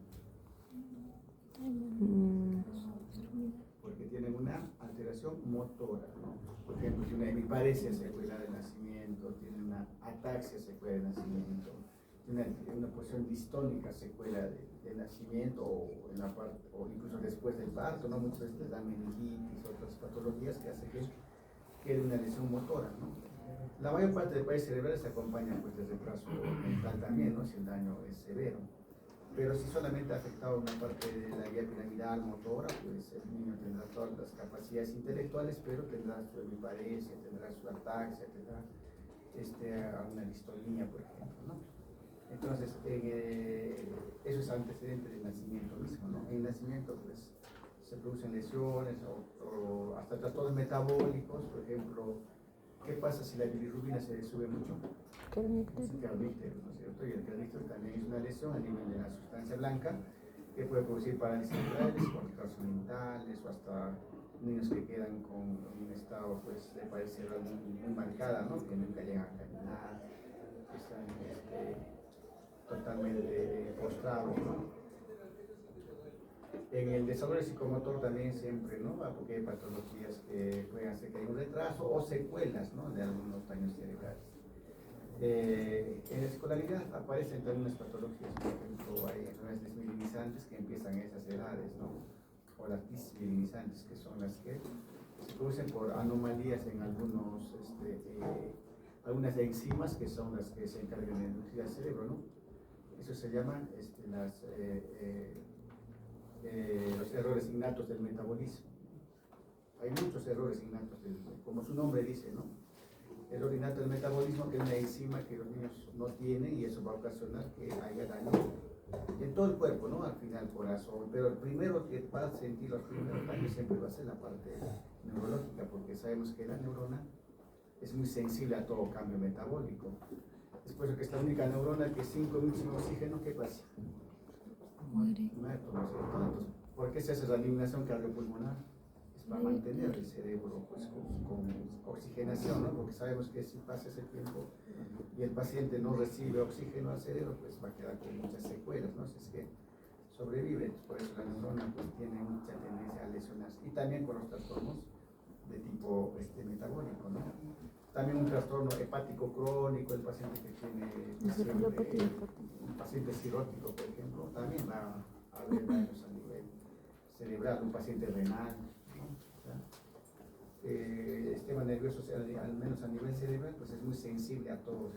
Porque tienen una alteración motora, ¿no? Por ejemplo, tiene una hemiparesia secuela de nacimiento, tiene una ataxia secuela de nacimiento, tiene una posición distónica secuela de nacimiento o, en la parte, o incluso después del parto, ¿no? Muchas veces les dan meningitis, otras patologías que hacen que quede una lesión motora, ¿no? La mayor parte de parálisis cerebrales se acompaña pues, de retraso mental también, ¿no? Si el daño es severo. Pero si solamente ha afectado una parte de la vía piramidal motora, pues el niño tendrá todas las capacidades intelectuales, pero tendrá su hemiparesia, tendrá su ataxia, tendrá una distonía, por ejemplo, ¿no? Entonces, eso es antecedente del nacimiento mismo, ¿no? En el nacimiento, pues, se producen lesiones o hasta trastornos metabólicos, por ejemplo. ¿Qué pasa si la bilirrubina se sube mucho? Carníctero, ¿no es cierto? Y el carníctero también es una lesión a nivel de la sustancia blanca que puede producir parálisis cerebrales, complicaciones mentales o hasta niños que quedan con un estado pues, de parálisis cerebral muy marcada, ¿no? Que nunca llegan a caminar, que están totalmente postrados, ¿no? En el desarrollo psicomotor también siempre, ¿no? Porque hay patologías que pueden hacer que haya un retraso o secuelas, ¿no? De algunos daños cerebrales. En la escolaridad aparecen también unas patologías, por ejemplo, hay enfermedades desmilinizantes que empiezan a esas edades, ¿no? O las dismilinizantes, que son las que se producen por anomalías en algunas enzimas que son las que se encargan de inducir al cerebro, ¿no? Eso se llaman los errores innatos del metabolismo. Hay muchos errores innatos, como su nombre dice, ¿no? Error innato del metabolismo, que es una enzima que los niños no tienen y eso va a ocasionar que haya daño en todo el cuerpo, ¿no? Al final, corazón. Pero el primero que va a sentir los primeros daños siempre va a ser la parte neurológica, porque sabemos que la neurona es muy sensible a todo cambio metabólico. Después de que es la única neurona que 5 minutos sin oxígeno, ¿qué pasa? Muere. Muerto, ¿no es cierto? Entonces, ¿por qué se hace la eliminación cardiopulmonar? Es para mantener el cerebro pues, con oxigenación, ¿no? Porque sabemos que si pasa ese tiempo y el paciente no recibe oxígeno al cerebro, pues va a quedar con muchas secuelas, ¿no? Si es que sobrevive. Por eso la neurona pues, tiene mucha tendencia a lesionarse. Y también con los trastornos de tipo metabólico, ¿no? También un trastorno hepático crónico, el paciente que tiene un paciente cirrótico, por ejemplo, también va a haber daños a nivel cerebral, un paciente renal, ¿no? El sistema nervioso, al menos a nivel cerebral, pues es muy sensible a todos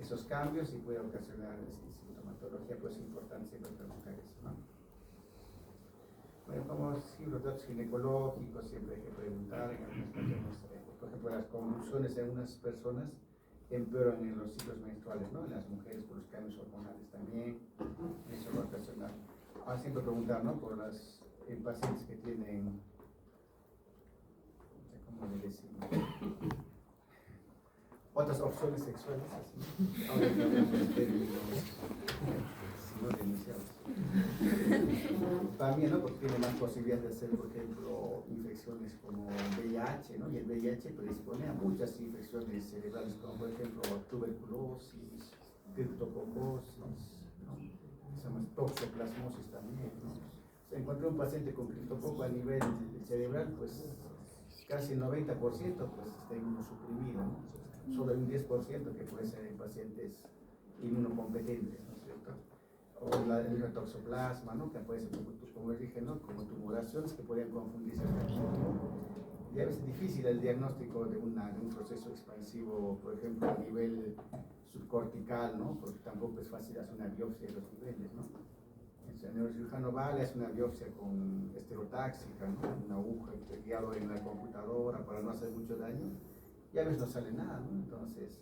esos cambios y puede ocasionar sintomatología, pues es importante siempre preguntar eso, ¿no? Bueno, como si los datos ginecológicos siempre hay que preguntar, en algunas ocasiones, por ejemplo, las convulsiones en unas personas empeoran en los ciclos menstruales, ¿no? En las mujeres por los cambios hormonales también, eso va a ocasionar. Ahora siempre preguntar, ¿no? Por las pacientes que tienen, no sé cómo le decimos, otras opciones sexuales, así. Ahora hablamos de términos no denunciados. También, ¿no? Porque tiene más posibilidades de hacer, por ejemplo, infecciones como VIH, ¿no? Y el VIH predispone a muchas infecciones cerebrales, como por ejemplo tuberculosis, criptococosis, ¿no? Se llama toxoplasmosis también, ¿no? Se encontró un paciente con criptococo a nivel cerebral, pues casi el 90% pues está inmunosuprimido, ¿no? Solo hay un 10% que puede ser en pacientes inmunocompetentes, ¿no es cierto? O el toxoplasma, ¿no? Que puede ser, como dije, ¿no? Como tumoraciones que pueden confundirse. Y a veces es difícil el diagnóstico de un proceso expansivo, por ejemplo, a nivel subcortical, ¿no? Porque tampoco es fácil hacer una biopsia de los niveles, ¿no? el neurocirujano va, le hace una biopsia con estereotáxica, ¿no? Una aguja guiado en la computadora para no hacer mucho daño, y a veces no sale nada, ¿no? Entonces,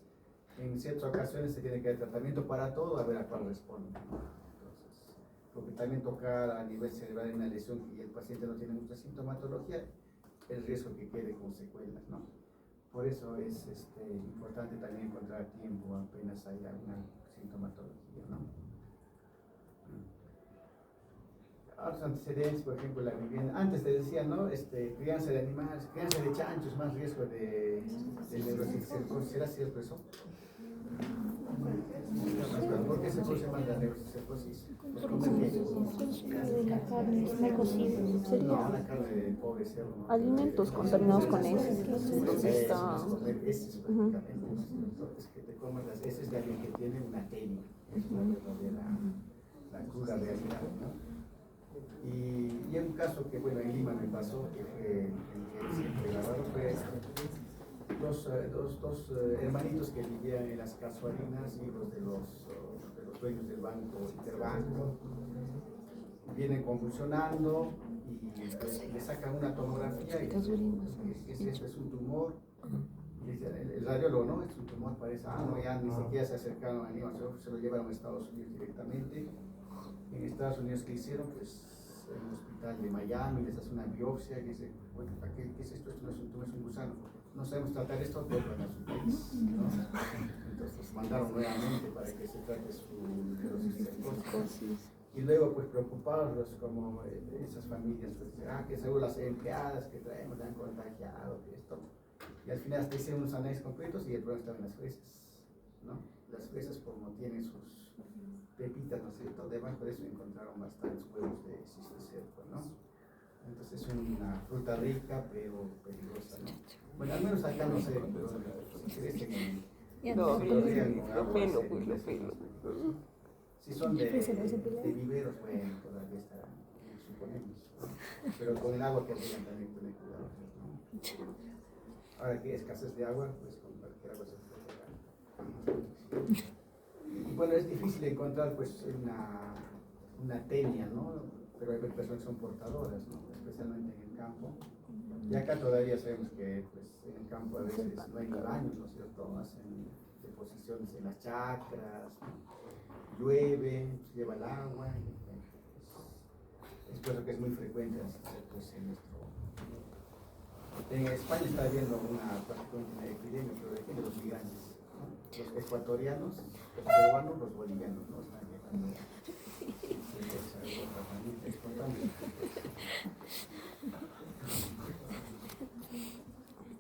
en ciertas ocasiones se tiene que dar tratamiento para todo, a ver a cuál responde, ¿no? Entonces, porque también tocar a nivel cerebral en una lesión y el paciente no tiene mucha sintomatología, el riesgo que quede con secuelas, ¿no? Por eso es importante también encontrar a tiempo apenas haya una sintomatología, ¿no? Otros antecedentes, por ejemplo, la vivienda. Antes te decía, ¿no? Crianza de animales, crianza de chanchos, más riesgo de neurocisticercosis. ¿Será cierto eso? ¿Por qué se produce más la neurocisticercosis? De la carne es mal cocida. No, la carne de pobre cerdo. ¿No? Alimentos contaminados con heces. Entonces está. Heces prácticamente. Entonces, que te comas las heces de alguien que tiene una tenia. Es la verdadera, la cruda realidad, ¿no? Y en un caso que, bueno, en Lima me pasó, que fue el que siempre grabado, fue dos hermanitos que vivían en las casuarinas, hijos de los dueños del banco Interbanco, vienen convulsionando y pues, le sacan una tomografía y esto es un tumor. Y dice, el radiólogo, ¿no? Es un tumor, parece, no, ya ni siquiera se acercaron a Lima, se lo llevaron a Estados Unidos directamente. En Estados Unidos, ¿qué hicieron? Pues en un hospital de Miami les hace una biopsia y dice, bueno, ¿qué es esto? Esto no es un tumor, es un gusano. No sabemos tratar esto, vuelvan a su país, ¿no? Entonces mandaron nuevamente para que se trate su neurocisticercosis. Y luego, pues preocupados como esas familias, pues dicen, que seguro las empleadas que traemos le han contagiado, que esto. Y al final hasta hicieron unos análisis concretos y el problema estaba en las fresas, ¿no? Las fresas, como tienen sus pepitas, ¿no es cierto? Debajo de eso encontraron bastantes huevos de cisticerco, ¿no? Entonces es una fruta rica, pero peligrosa, ¿no? Bueno, al menos acá no sé, pero si crecen en No, se corrían con agua, pelo. si son de viveros, bueno, todavía estarán, suponemos, ¿no? Pero con el agua que rían también tiene cuidado, ¿no? Ahora que hay escasez de agua, pues con cualquier agua se puede pegar. Y bueno, es difícil encontrar pues una tenia, ¿no? Pero hay personas que son portadoras, ¿no? Especialmente en el campo. Y acá todavía sabemos que pues, en el campo a veces no hay ni baños, ¿no es cierto? Hacen deposiciones en las chacras, llueve, se lleva el agua. Es por eso que es muy frecuente pues, en nuestro... En España está habiendo una epidemia, pero de los migrantes, ¿no? Los ecuatorianos, los peruanos, los bolivianos, ¿no? Están llegando a otra familia exportando.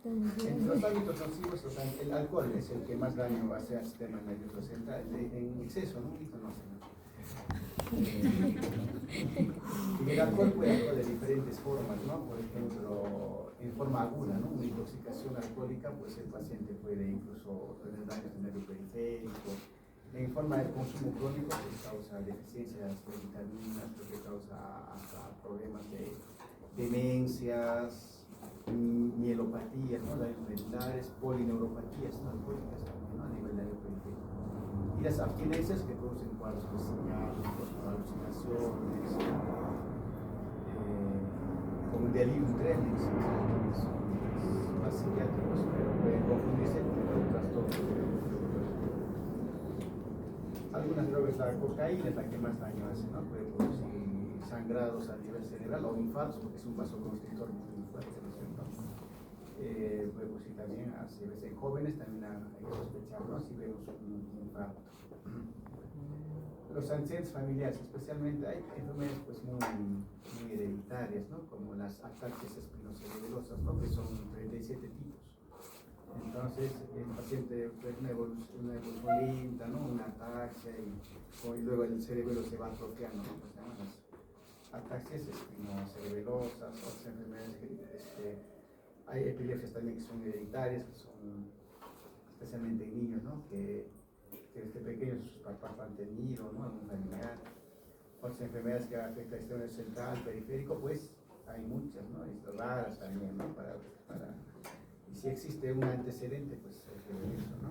Entre los hábitos nocivos, el alcohol es el que más daño hace al sistema nervioso central, en exceso, ¿no? Y el alcohol puede actuar de diferentes formas, ¿no? Por ejemplo, en forma aguda, ¿no? Una intoxicación alcohólica, pues el paciente puede incluso tener daños en el nervio periférico. En forma de consumo crónico, pues causa deficiencias de vitaminas, porque causa hasta problemas de demencias, mielopatías, ¿no? Daños medulares, polineuropatías alcohólicas también, ¿no? A nivel nervio periférico. Y las abstinencias que producen cuadros psicóticos, alucinaciones, como el delirium tremens, son más psiquiátricos, pero pueden confundirse con otros trastornos. Algunas drogas, la cocaína es la que más daño hace, ¿no? Puede producir sangrados a nivel cerebral o infartos, porque es un vasoconstrictor muy fuerte, ¿no es cierto? Puede producir también, a veces en jóvenes también hay que sospechar, ¿no? Si vemos un infarto. Los antecedentes familiares, especialmente, hay enfermedades pues, muy hereditarias, ¿no? Como las ataxias espinocerebelosas, ¿no? Que son 37 tipos. Entonces, el paciente tiene una evolución lenta, ¿no? Una ataxia y luego el cerebelo se va atrofiando, ¿no? Pues se llaman las ataxias espinocerebelosas, otras enfermedades que hay epilepsias también que son hereditarias, que son especialmente en niños, ¿no? Que desde pequeños sus papás han tenido, ¿no? Algún familiar. Otras enfermedades que afectan el sistema central, periférico, pues hay muchas, ¿no? Y raras también, ¿no? Y si existe un antecedente, pues hay que ver eso, ¿no?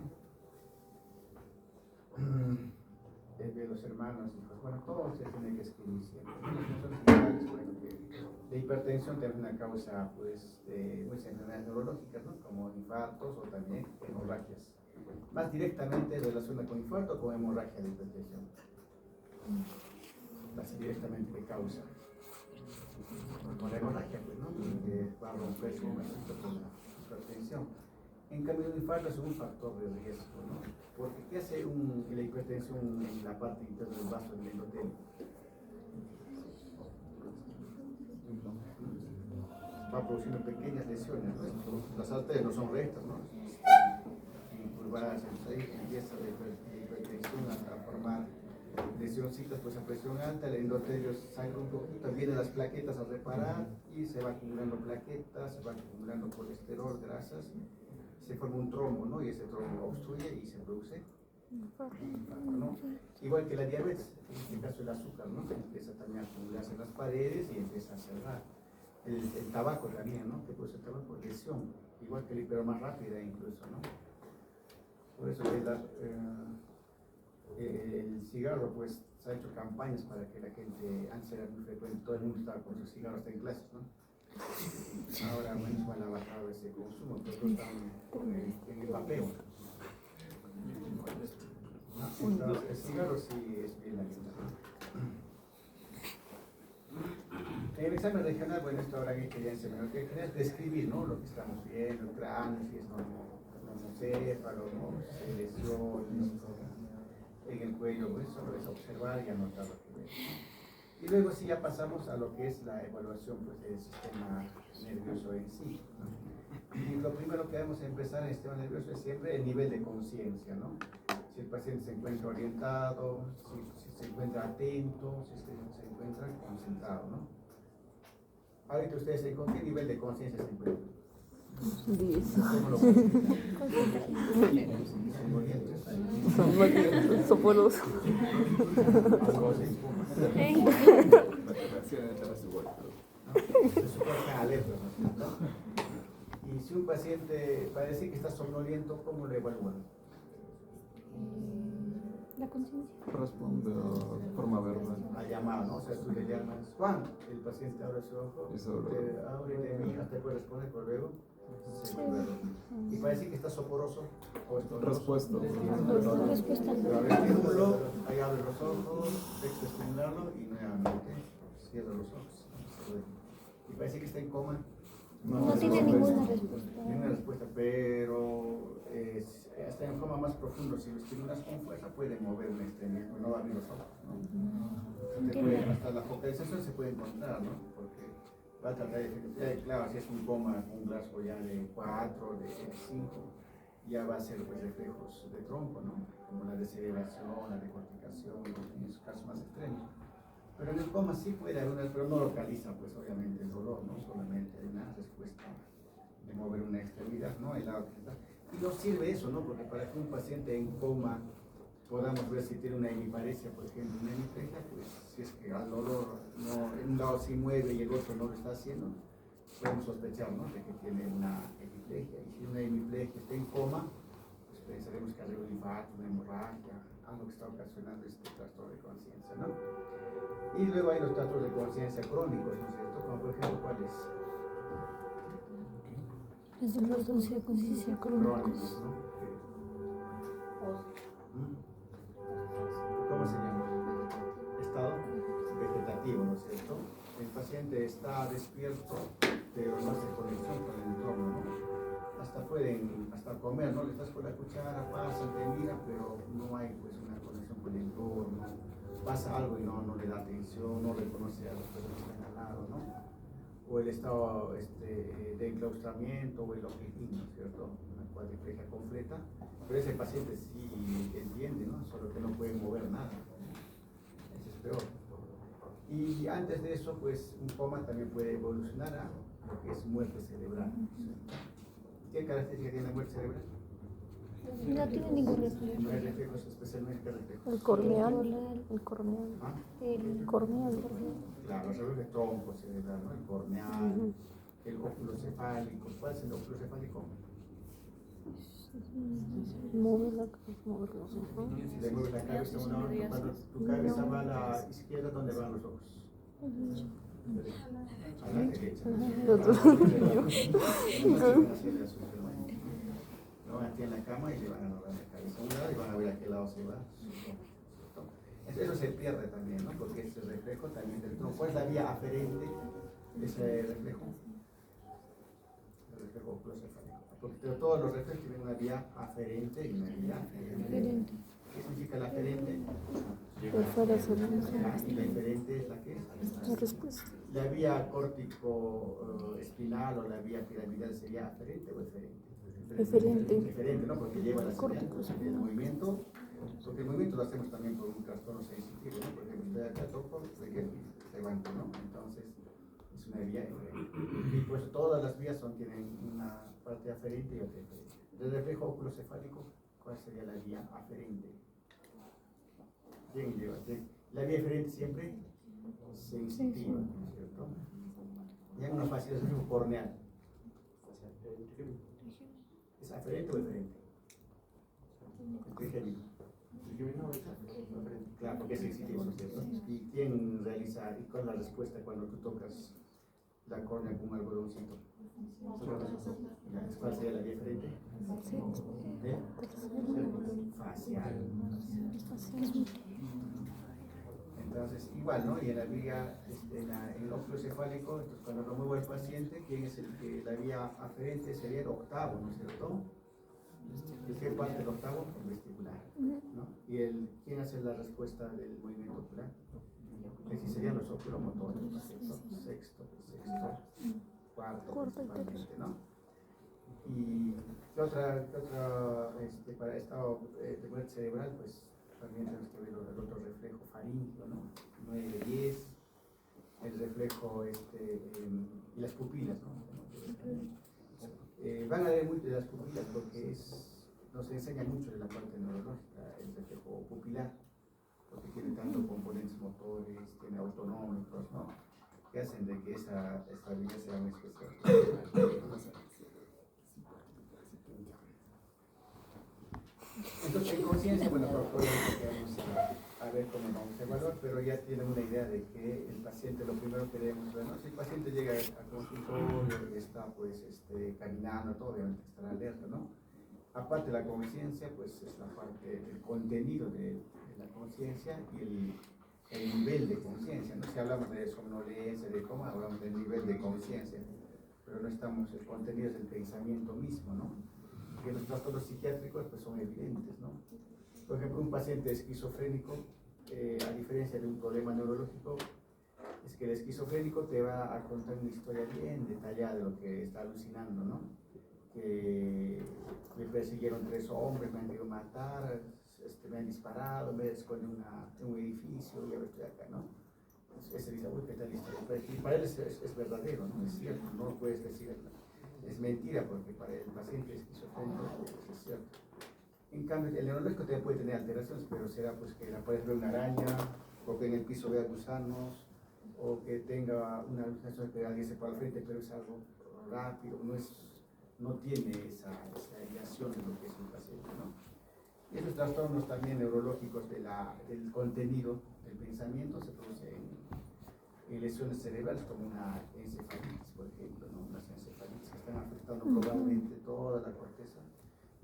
El abuelos, hermanos, hijos, bueno, todo se tiene que escribir siempre. Bueno, la hipertensión también es una causa pues, de muchas enfermedades neurológicas, ¿no? Como infartos o también hemorragias. Más directamente relaciona con infarto o con hemorragia de hipertensión. Más directamente de causa. Con la hemorragia, pues, ¿no? Que va a romper su momento con la hipertensión. En cambio, el infarto es un factor de riesgo, ¿no? Porque ¿qué hace la hipertensión en la parte interna del vaso del endotelio? Va produciendo pequeñas lesiones, ¿no? Las arterias no son rectas, ¿no? Incurvadas, entonces ahí empieza la hipertensión a formar lesioncitas pues a presión alta, el endotelio sangra un poquito, vienen las plaquetas a reparar y se va acumulando plaquetas, se va acumulando colesterol, grasas, se forma un trombo, ¿no? Y ese trombo obstruye y se produce infarto, ¿no? Igual que la diabetes, en este caso el azúcar, ¿no? Que empieza también a acumularse en las paredes y empieza a cerrar. El tabaco también, ¿no? Que produce el tabaco, lesión, igual que pero más rápida incluso, ¿no? Por eso el cigarro, pues, se ha hecho campañas para que la gente, antes era muy frecuente, todo el mundo estaba con sus cigarros hasta en clases, ¿no? Ahora, bueno, van a bajar ese consumo, pero todos están en el vapeo. El cigarro sí es bien alimentado. En el examen regional, bueno, esto ahora que quería enseñar, que quería describir, ¿no? Lo que estamos viendo, el cráneo, si es normocéfalo, ¿no? Si hay lesiones, en el cuello, pues solo es observar y anotar lo que ven. Y luego sí ya pasamos a lo que es la evaluación pues, del sistema nervioso en sí, ¿no? Y lo primero que vamos a empezar en el sistema nervioso es siempre el nivel de conciencia, ¿no? Si el paciente se encuentra orientado, si se encuentra atento, si se encuentra concentrado, ¿no? Ahorita ustedes, ¿con qué nivel de conciencia se encuentran? 10. ¿Cómo lo califican? Son soporos. Se supone alerta, ¿no es cierto? Y si un paciente parece que está somnoliento, ¿cómo lo evalúan? La conciencia. Responde de forma verbal. A llamar, ¿no? O sea, tú le llamas, Juan, el paciente abre su ojo, te abre de mí, te puede responder por luego. Sí. Y parece que está soporoso o Respuesta. Respuesta. Pero abre el círculo, ahí abre los ojos, deja estimularlo y nuevamente cierra los ojos. Y parece que está en coma. No tiene ninguna respuesta. Ninguna respuesta, pero está en coma más profundo. Si lo estimulas con fuerza, puede mover un extremidad, no va a abrir los ojos, ¿no? Hasta la focalización se puede encontrar, ¿no? Porque va a tratar de, claro, si es un coma, un graspo ya de 4, de 5, ya va a ser pues, reflejos de tronco, ¿no? Como la deceleración, la decorticación, en esos casos más extremos. Pero en el coma sí puede haber pero no localiza, pues obviamente el dolor, ¿no? Solamente hay una respuesta de mover una extremidad, ¿no? El lado que está. Y nos sirve eso, ¿no? Porque para que un paciente en coma podamos ver si tiene una hemiparesia, por ejemplo, una hemiplegia, pues si es que al dolor en un lado sí mueve y el otro no lo está haciendo, podemos sospechar, ¿no? De que tiene una hemiplegia. Y si una hemiplegia está en coma, pues pensaremos que hay un infarto, una hemorragia, algo que está ocasionando este trastorno de conciencia, ¿no? Y luego hay los trastornos de conciencia crónicos, ¿no es cierto? Como por ejemplo, ¿cuáles? Es un trastorno de conciencia Crónicos, ¿no? ¿Cómo se llama? Estado vegetativo, ¿no es cierto? El paciente está despierto, pero no hace conexión con el entorno, ¿no? Hasta comer, ¿no? Le estás con la cuchara, pasa, te mira, pero no hay pues una conexión con el entorno. Pasa algo y no le da atención, no reconoce a las personas que están al lado, ¿no? O el estado de enclaustramiento o el ojitín, ¿no es cierto? Una cuadriplegia completa, pero ese paciente sí entiende, ¿no? Solo que no puede mover nada. Ese es peor. Y antes de eso, pues un coma también puede evolucionar a lo que es muerte cerebral. ¿Qué característica tiene la muerte cerebral? No tiene ningún reflejo. No hay reflejos, especialmente reflejos. El corneal. El corneal. ¿Ah? El Corneal. Claro, los reflejos de tronco cerebral, ¿no? El corneal, el óculo cefálico. ¿Cuál es el óculo cefálico? Mover la cabeza, mover los ojos. Le mueves la cabeza una hora, cuando tu cabeza va a la izquierda, ¿dónde van los ojos? A la derecha. No, aquí en la cama y le van a mover la cabeza a un lado y van a ver a qué lado se va. Eso se pierde también, ¿no? Porque ese reflejo también del tronco. ¿Cuál es la vía aferente de ese reflejo? El reflejo oculocefálico. Porque todos los reflejos tienen una vía aferente y una vía diferente. ¿Qué significa la aferente? Que fuera solamente Y la inferente es la que es. la respuesta. La vía córtico espinal o la vía piramidal sería aferente o eferente. Eferente. Eferente, ¿no? Porque lleva la señal Córtico del movimiento. Porque el movimiento lo hacemos también por un trastorno sensitivo, ¿no? Por ejemplo, estoy acá, toco, levanto, ¿no? Entonces, es una vía eferente. Y pues todas las vías tienen una parte aferente y otra eferente. Del reflejo oculocefálico, ¿cuál sería la vía aferente? ¿Quién lleva? La vía eferente siempre sensitiva, ¿no es cierto? Y hay una facilidad de reflejo corneal. ¿Es aferente o eferente? El trigémino. Claro, porque es sensitivo, ¿no es cierto? ¿Y quién realiza, y cuál es la respuesta cuando tú tocas la córnea con un algodoncito? ¿Cuál sería la vía eferente? ¿Eh? Facial. Entonces, igual, ¿no? Y en la vía, en el óculo cefálico, entonces cuando lo muevo al paciente, ¿quién es el que la vía aferente? Sería el octavo, ¿no es cierto? ¿De qué parte del octavo? El vestibular, ¿no? ¿Y quién hace la respuesta del movimiento ocular? Aquí serían los oculomotores, ¿no es cierto? Sexto, cuarto, principalmente, ¿no? Y ¿qué otra para estado de muerte cerebral? Pues también tenemos que ver el otro reflejo faríngeo, ¿no? 9, 10, el reflejo y las pupilas, ¿no? Van a ver mucho de las pupilas porque nos enseña mucho de la parte neurológica, el reflejo pupilar, porque tiene tantos componentes motores, tiene autonómicos, ¿no? Que hacen de que esa estabilidad sea muy especial. Entonces, en conciencia, bueno, probablemente vamos a ver cómo vamos a evaluar, pero ya tienen una idea de que el paciente, lo primero que debemos ver, ¿no? Si el paciente llega a consultorio y está pues caminando, todo, obviamente estará alerta, ¿no? Aparte de la conciencia, pues es la parte del contenido de la conciencia y el nivel de conciencia, ¿no? Si hablamos de somnolencia, de cómo hablamos del nivel de conciencia, pero no estamos, el contenido es el pensamiento mismo, ¿no? Que los trastornos psiquiátricos pues son evidentes, ¿no? Por ejemplo, un paciente esquizofrénico, a diferencia de un problema neurológico, es que el esquizofrénico te va a contar una historia bien detallada de lo que está alucinando, ¿no? Que me persiguieron 3 hombres, me han querido matar, me han disparado, me esconden en un edificio y ahora estoy acá, ¿no? Ese dice, uy, ¿qué tal historia? Y para él es verdadero, ¿no? Es cierto, no lo puedes decir, es mentira, porque para el paciente esquizofrénico es cierto. En cambio, el neurológico también puede tener alteraciones, pero será pues que la puedes ver una araña, o que en el piso vea gusanos, o que tenga una alucinación que alguien se para al frente, pero es algo rápido, no tiene esa ideación de lo que es un paciente, ¿no? Y esos trastornos también neurológicos del contenido del pensamiento se producen en lesiones cerebrales como una encefalitis, por ejemplo, ¿no? Unas encefalitis que están afectando probablemente toda la corteza,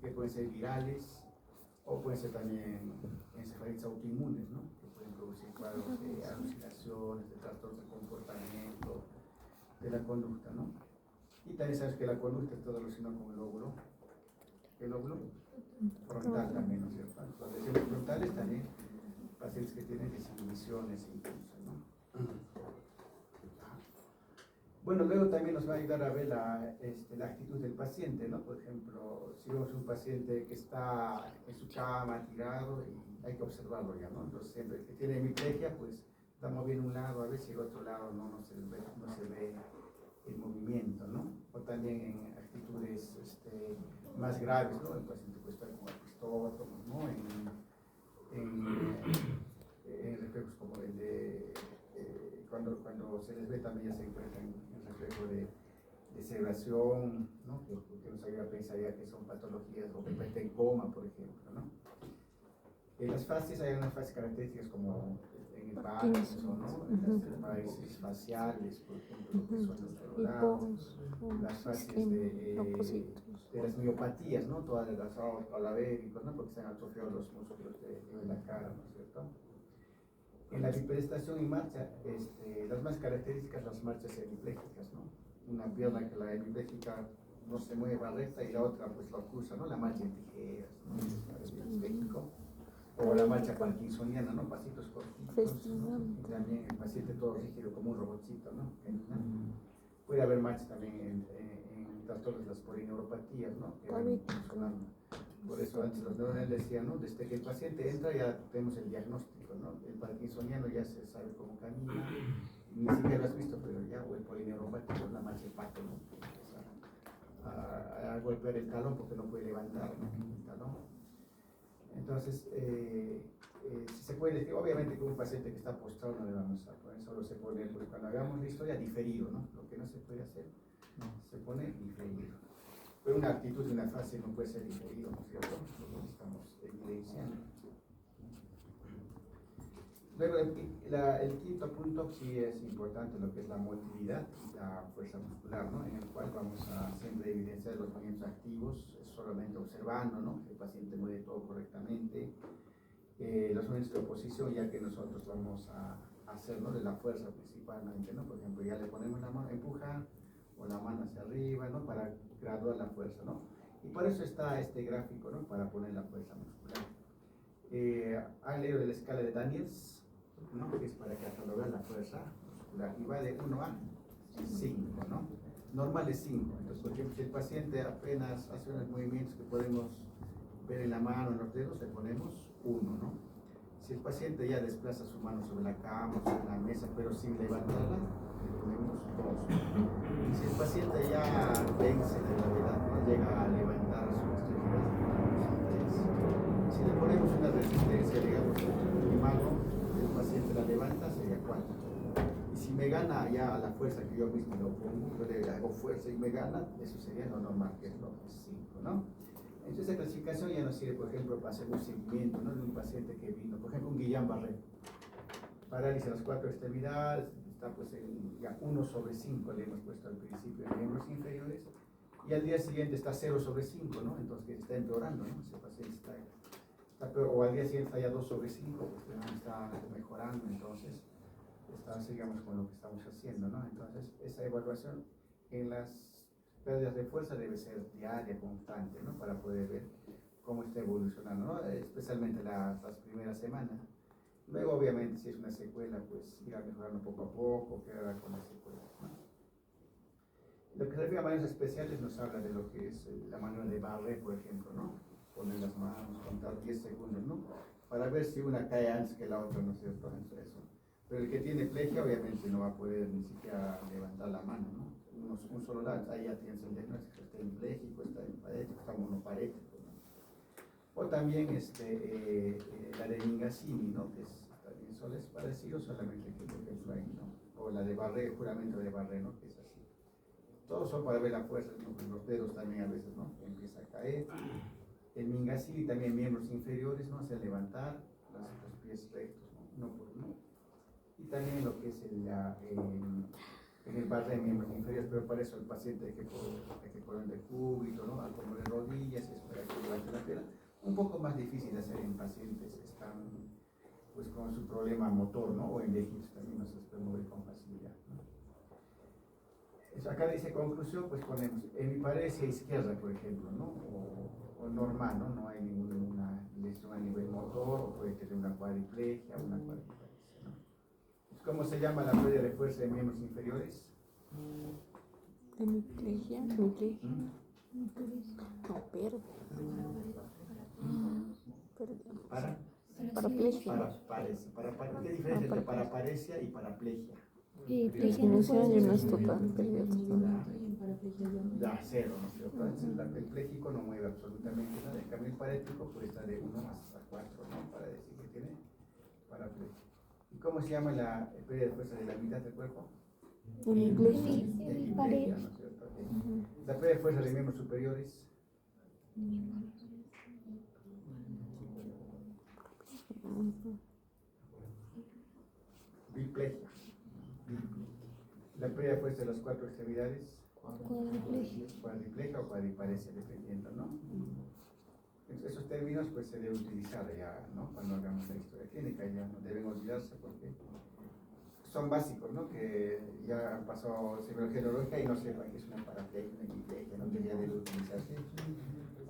que pueden ser virales o pueden ser también encefalitis autoinmunes, ¿no? Que pueden producir cuadros de alucinaciones, de trastornos de comportamiento, de la conducta, ¿no? Y también sabes que la conducta está relacionada con el lóbulo frontal también, ¿no es cierto? Las lesiones frontales también, pacientes que tienen desinhibiciones incluso, ¿no? Bueno, luego también nos va a ayudar a ver la actitud del paciente, ¿no? Por ejemplo, si vemos un paciente que está en su cama tirado y hay que observarlo ya, ¿no? Entonces, el que tiene hemiplegia, pues está moviendo un lado, a ver si el otro lado no se ve el movimiento, ¿no? O también en actitudes más graves, ¿no? El paciente puede estar con apistótomos, ¿no? En reflejos como el de cuando se les ve también ya se encuentran en reflejo de sedación, ¿no? Que no nos ayuda a pensar ya que son patologías o que en coma, por ejemplo, ¿no? En las fases hay unas fases características como en el Parkinson, ¿no? Las parálisis faciales, por ejemplo, que son los neurales, las fases de las miopatías, ¿no? Todas las palavéricos, ¿no? Porque se han atrofiado los músculos de la cara, ¿no es cierto? En la bipedestación en marcha, las más características las marchas hemipléjicas, ¿no? Una pierna que la hemipléjica no se mueva recta y la otra pues lo acusa, ¿no? La marcha en tijeras, ¿no? Hemipléjico. O la marcha parkinsoniana, ¿no? Pasitos cortitos, ¿no? Y también el paciente todo rígido como un robotcito, ¿no? Puede haber marcha también en trastornos de las polineuropatías, ¿no? Que van funcionando. Por eso antes los neurones decían, ¿no? Desde que el paciente entra ya tenemos el diagnóstico, ¿no? El parkinsoniano ya se sabe cómo camina, ni siquiera lo has visto, pero ya, o el polineuropático, la marcha de pato, ¿no? Empieza a golpear el talón porque no puede levantar, ¿no? El talón. Entonces, si se puede decir, obviamente que un paciente que está postrado no le vamos a poner, solo se pone, pues cuando hagamos la historia, diferido, ¿no? Lo que no se puede hacer, se pone diferido. Pero una actitud de una fase no puede ser diferido, ¿no es cierto? Lo que estamos evidenciando. Luego, el quinto punto sí es importante, lo que es la motilidad y la fuerza muscular, ¿no? En el cual vamos a siempre evidenciar los movimientos activos, solamente observando, ¿no? Que el paciente mueve todo correctamente. Los movimientos de oposición, ya que nosotros vamos a hacer, ¿no? De la fuerza principalmente, ¿no? Por ejemplo, ya le ponemos la mano, empuja, o la mano hacia arriba, ¿no? Para graduar la fuerza, ¿no? Y por eso está este gráfico, ¿no? Para poner la fuerza muscular. Han leído de la escala de Daniels, ¿no? Que es para catalogar la fuerza muscular y va de 1 a 5, ¿no? Normal es 5. Entonces, por ejemplo, si el paciente apenas hace unos movimientos que podemos ver en la mano, en los dedos, le ponemos 1, ¿no? Si el paciente ya desplaza su mano sobre la cama o sobre la mesa, pero sin levantarla, le ponemos 2. Y si el paciente ya vence la gravedad, no llega a levantar su extremidad, le ponemos 3. Si le ponemos una resistencia, digamos, mi mano, el paciente la levanta, sería 4. Y si me gana ya a la fuerza que yo mismo lo pongo, yo le hago fuerza y me gana, eso sería lo normal, que es lo 5, ¿no? Entonces, esa clasificación ya nos sirve, por ejemplo, para hacer un seguimiento, ¿no? De un paciente que vino, por ejemplo, un Guillain-Barré, parálisis en las 4 extremidades, está pues en ya 1/5, le hemos puesto al principio en miembros inferiores, y al día siguiente está 0/5, ¿no? Entonces, que está empeorando, ¿no? Ese paciente está peor, o al día siguiente está ya 2/5, pues está mejorando, entonces, sigamos con lo que estamos haciendo, ¿no? Entonces, esa evaluación en las pérdidas de fuerza debe ser diaria, constante, ¿no? Para poder ver cómo está evolucionando, ¿no? Especialmente las primeras semanas. Luego, obviamente, si es una secuela, pues irá mejorando poco a poco, quedará con las secuelas, ¿no? Lo que se refiere a maneras especiales nos habla de lo que es la maniobra de Barré, por ejemplo, ¿no? Poner las manos, contar 10 segundos, ¿no? Para ver si una cae antes que la otra, ¿no es cierto? Eso. Pero el que tiene plegia, obviamente, no va a poder ni siquiera levantar la mano, ¿no? Un solo lado, ahí ya tienes el diagnóstico, está hemipléjico, está parético, está monoparético, ¿no? O también la de Mingasini, ¿no? Que también solo es parecido, solamente que por ejemplo ahí, ¿no? O la de Barré, juramento de Barré, ¿no? Que es así. Todos son para ver la fuerza, ¿no? Los dedos también a veces, ¿no? Empieza a caer. El Mingasini también miembros inferiores, ¿no? Hace levantar los pies rectos, ¿no? Uno por uno. Y también lo que es en el Barré de miembros inferiores, pero para eso el paciente hay que poner de cúbito, ¿no? A como de rodillas, y esperar que levante la pierna. Un poco más difícil de hacer en pacientes que están pues con su problema motor, ¿no? O en viejitos también no se puede mover con facilidad, ¿no? Eso acá dice conclusión, pues ponemos hemiparesia izquierda, por ejemplo, ¿no? O normal, ¿no? No hay ninguna lesión a nivel motor, o puede tener una cuadriplegia, una cuadriparesia, ¿no? ¿Cómo se llama la pérdida de fuerza de miembros inferiores? Hemiplegia. No, paraplegia. ¿Qué diferencia entre paraparesia y paraplegia? Disminución y no es total. Ya, 0, ¿no es cierto? Entonces, el pléjico no mueve absolutamente nada. En cambio, el parético puede estar de 1 hasta 4, ¿no? Para decir que tiene paraplegia. ¿Y cómo se llama la pérdida de fuerza de la mitad del cuerpo? Hemiplegia. Hemiplegia, ¿no es cierto? La prueba de fuerza de miembros superiores. Biplegia. La prueba de fuerza de las 4 extremidades. Cuadriplegia o cuadriparesia, dependiendo, ¿no? Entonces, esos términos pues se deben utilizar ya, ¿no? Cuando hagamos la historia clínica, ya no deben olvidarse porque son básicos, ¿no? Que ya han pasado psicología neurológica y no sepan que es una paraplegia, una hemiplegia, ¿no? Que ya debe utilizarse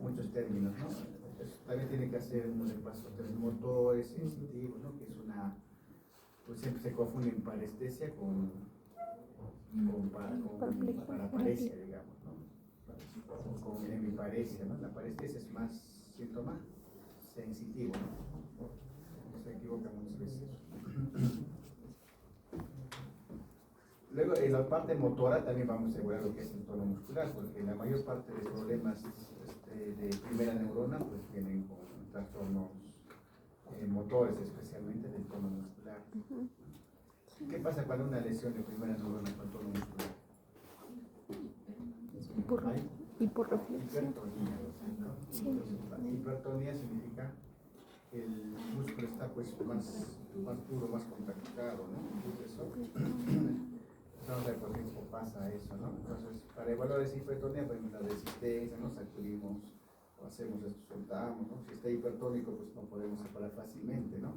muchos términos, ¿no? Entonces, también tiene que hacer un repaso de motores, sensitivos, ¿no? Que es una, pues siempre se confunden parestesia con paraparesia, digamos, ¿no? Con hemiparesia, ¿no? La parestesia es más síntoma sensitivo, ¿no? Se equivoca muchas veces. Luego, en la parte motora también vamos a evaluar lo que es el tono muscular, porque la mayor parte de problemas de primera neurona pues vienen con trastornos motores, especialmente del tono muscular. ¿Qué pasa cuando una lesión de primera neurona con tono muscular? Hipertonía. ¿No? Hipertonía significa que el músculo está pues más duro, más contracturado, ¿no? Entonces, vamos a ver por qué pasa eso, ¿no? Entonces, para evaluar esa hipertonía, pues la resistencia, nos sacudimos o hacemos esto, soltamos, ¿no? Si está hipertónico, pues no podemos separar fácilmente, ¿no?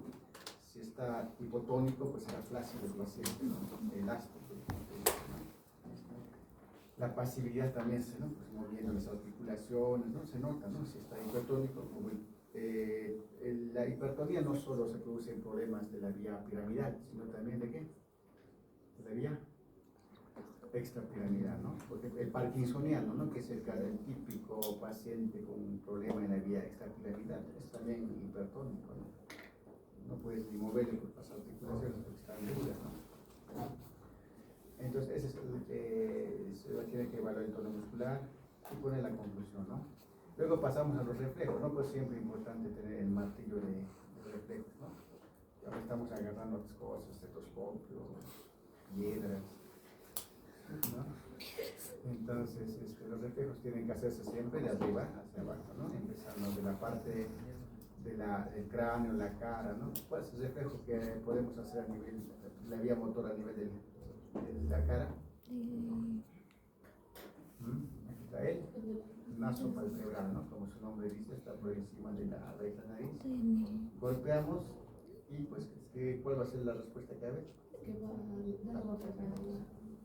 Si está hipotónico, pues será flácido el paciente, ¿no? Elástico. La pasividad también, ¿no? Pues moviendo las articulaciones, ¿no? Se nota, ¿no? Si está hipertónico, como la hipertonía no solo se produce en problemas de la vía piramidal, sino también de ¿qué? De la vía extrapiramidal, ¿no? Porque el parkinsoniano, ¿no? Que es el típico paciente con un problema en la vía extrapiramidal, es también hipertónico, ¿no? No puedes ni moverle por las articulaciones porque están duras, ¿no? Entonces, ese es el que se tiene que evaluar el tono muscular y poner la conclusión, ¿no? Luego pasamos a los reflejos, ¿no? Pues siempre es importante tener el martillo de reflejos, ¿no? Ahora estamos agarrando otras cosas, estetoscopio, piedras, ¿no? Entonces, los reflejos tienen que hacerse siempre de arriba hacia abajo, ¿no? Empezando de la parte del cráneo, la cara, ¿no? ¿Cuál es el reflejo que podemos hacer a nivel, la vía motora a nivel de la cara? Aquí está él, naso palpebral, ¿no? Como su nombre dice, está por encima de la raíz de la nariz. Golpeamos y pues, ¿cuál va a ser la respuesta que va a haber?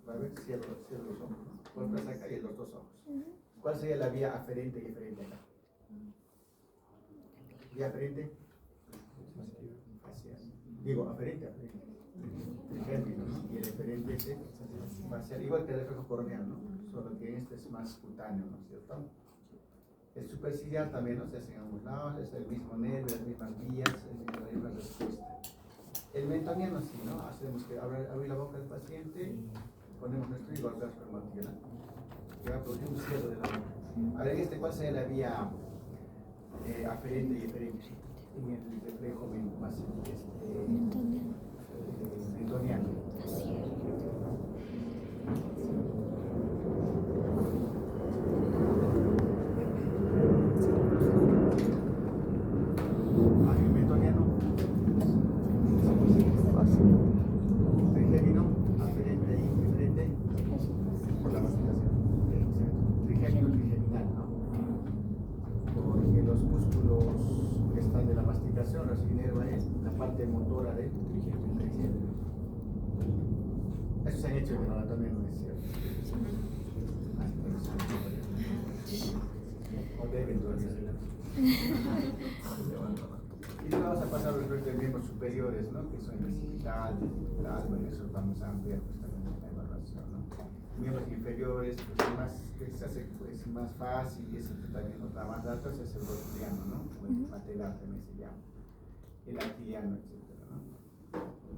Va a ver, cierro los ojos, ¿no? Golpeas acá y en los dos ojos. ¿Cuál sería la vía aferente y eferente acá? Vía aferente, facial. Digo, aferente. El término, ¿no? Y el eferente es facial, igual que el reflejo corneal, ¿no? Solo que este es más cutáneo, ¿no es cierto? El superciliar también, ¿no? Se hace en ambos lados, es el mismo nervio, las mismas vías, es la misma respuesta. El mentoniano sí, ¿no? Hacemos que abrir la boca del paciente, ponemos nuestro y golpeamos con el martillo, ¿no? Que va a producir un cierre de la boca. A ver, ¿cuál sería la vía aferente y eferente? En el reflejo más mentoniano. El mentoniano. Trigémino, aferente y eferente por la masticación. Trigémino trigeminal, ¿no? Porque los músculos que están de la masticación los inerva es la parte motora del trigémino. Eso se han hecho en la anatomía, no es cierto. O deben todavía. Y luego vamos a pasar a los miembros superiores, ¿no? Que son el occipital, el alma, y eso vamos a ampliar justamente en la evaluación, ¿no? Miembros inferiores, pues que se hace pues, más fácil y ese también nos da más datos, es el rotuliano, ¿no? O el patelar también se llama, el aquiliano, etc., ¿no?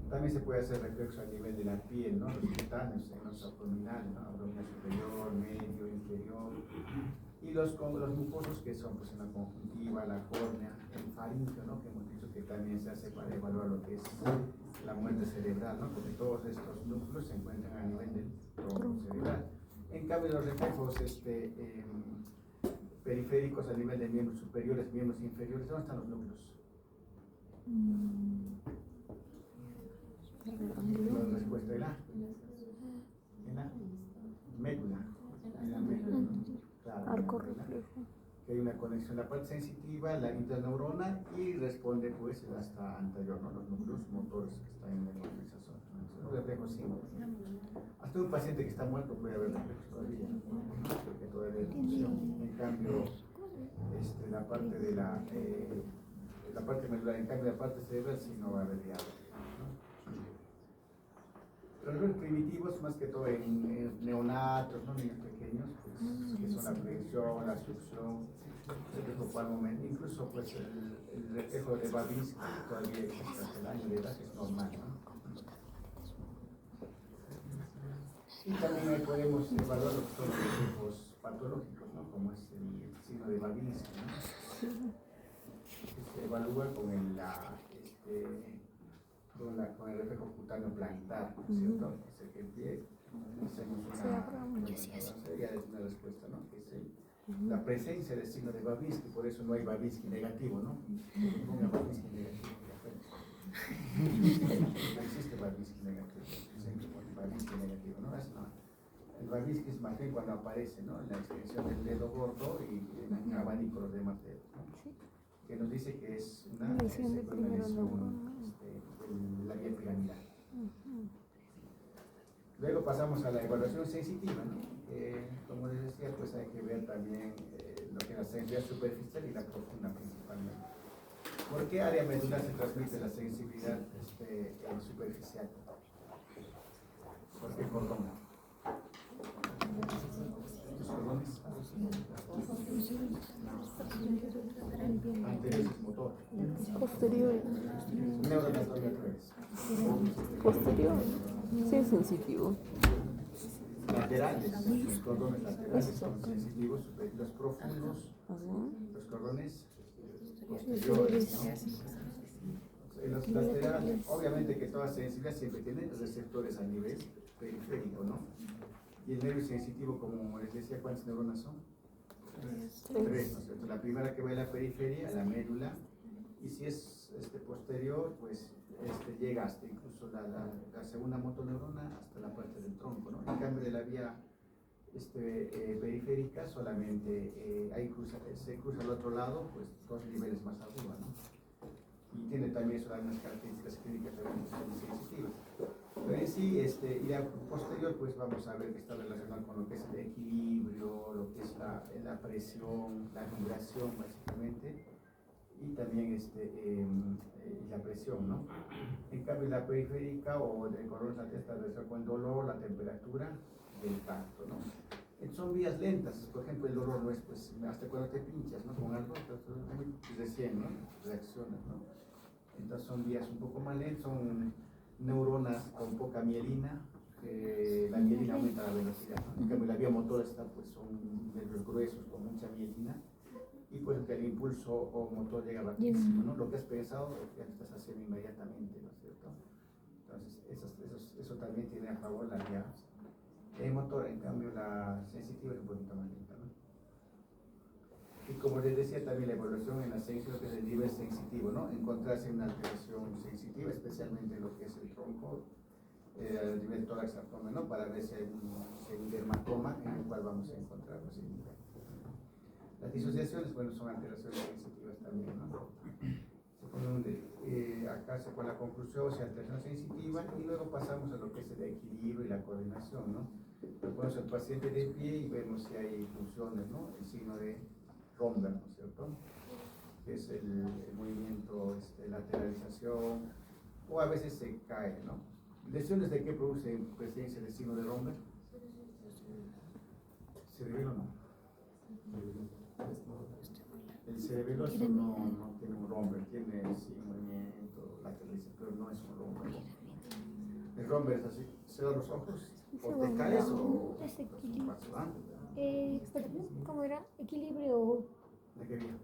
También se puede hacer reflexo a nivel de la piel, ¿no? Los cutáneos, los abdominales, ¿no? Abdominal superior, medio, inferior. Y los mucosos que son pues en la conjuntiva, la córnea, el faríngeo, ¿no? Que hemos dicho que también se hace para evaluar lo que es la muerte cerebral, ¿no? Porque todos estos núcleos se encuentran a nivel del tronco cerebral. En cambio, los reflejos periféricos a nivel de miembros superiores, miembros inferiores, ¿dónde están los núcleos? La respuesta de la médula. En la médula, ¿no? Claro, Arco en la médula. reflejo. Que hay una conexión en la parte sensitiva, la interneurona, y responde pues hasta anterior, ¿no? Los núcleos motores que están en la organización. Los reflejos simples. Hasta un paciente que está muerto puede haber reflejos todavía, porque todavía hay función. En cambio, la parte de la parte medular, en cambio la parte cerebral sí no va a haber diálogo. Los errores primitivos, más que todo en neonatos, ¿no? Niños pequeños, pues, que son la prevención, la succión, se preocupa al momento. Incluso pues, el reflejo de Babinski todavía existe hasta el año de edad, que es normal, ¿no? Y también ahí podemos evaluar lo que son los reflejos patológicos, ¿no? Como es el signo de Babinski, ¿no? Que se evalúa con con el reflejo cutáneo plantar, ¿no es cierto? Es el que en pie hacemos una respuesta, ¿no? Que es la presencia del signo de Babinski, por eso no hay Babinski negativo, ¿no? Ponga Babinski negativo. No existe Babinski negativo, Babinski negativo, ¿no? El Babinski es más bien cuando aparece, ¿no? En la extensión del dedo gordo y en el abanico los demás dedos, ¿no? Que nos dice que es una lesión de la vía piramidal. Luego pasamos a la evaluación sensitiva, ¿no? Como les decía, pues hay que ver también lo que es la sensibilidad superficial y la profunda principalmente. ¿Por qué área medular se transmite la sensibilidad superficial? ¿Por qué cordón? ¿Los cordones? Anteriores motor. Posterior. Neuroanatomía otra vez. Posterior. Sí, es sensitivo. Laterales, los cordones laterales son sensitivos, los profundos, los cordones posteriores, ¿no? En los laterales, obviamente que toda sensibilidad siempre tiene receptores a nivel periférico, ¿no? Y el nervio sensitivo, como les decía, ¿cuántas neuronas son? Tres, ¿no es cierto? La primera que va a la periferia, a la médula, y si es posterior, pues llega hasta incluso la segunda motoneurona hasta la parte del tronco, ¿no? En cambio de la vía periférica solamente ahí se cruza al otro lado, pues 2 niveles más arriba, ¿no? Y tiene también eso unas características clínicas también sensitivas. Pero en sí, y la posterior, pues vamos a ver que está relacionado con lo que es el equilibrio, lo que es la presión, la vibración básicamente, y también la presión, ¿no? En cambio, la periférica o el cordón lateral está relacionado con el dolor, la temperatura del tacto, ¿no? Son vías lentas, por ejemplo, el dolor no es pues hasta cuando te pinchas, ¿no? Con algo, muy recién, ¿no? Reaccionas, ¿no? Entonces son vías un poco más lentas, son neuronas con poca mielina, la mielina aumenta la velocidad, ¿no? En cambio, la vía motora son nervios gruesos con mucha mielina, y pues el impulso o motor llega rapidísimo, ¿no? Lo que has pensado ya lo estás haciendo inmediatamente, ¿no es cierto? Entonces, eso también tiene a favor la vía motora, en cambio la sensitiva es un poquito más lenta, ¿no? Y como les decía, también la evaluación en la sensibilidad es el nivel sensitivo, ¿no? Encontrarse una alteración sensitiva, especialmente en lo que es el tronco, el nivel tórax abdomen, ¿no? Para ver si hay un dermatoma en el cual vamos a encontrar los niveles. Las disociaciones, bueno, son alteraciones sensitivas también, ¿no? Acá se pone la conclusión, o sea, alteración sensitiva, y luego pasamos a lo que es el equilibrio y la coordinación, ¿no? Lo ponemos al paciente de pie y vemos si hay funciones, ¿no? El signo de Romberg, ¿no es cierto? Que es el movimiento, lateralización, o a veces se cae, ¿no? ¿Lesiones de qué produce presencia del signo de Romberg? ¿Cerebelo o no? El cerebeloso no tiene un Romberg, tiene sí un movimiento lateralización, pero no es un Romberg. El Romberg es así, cierra los ojos, o te caes o pasa, ¿ah? ¿Cómo era? Equilibrio. ¿De qué vía?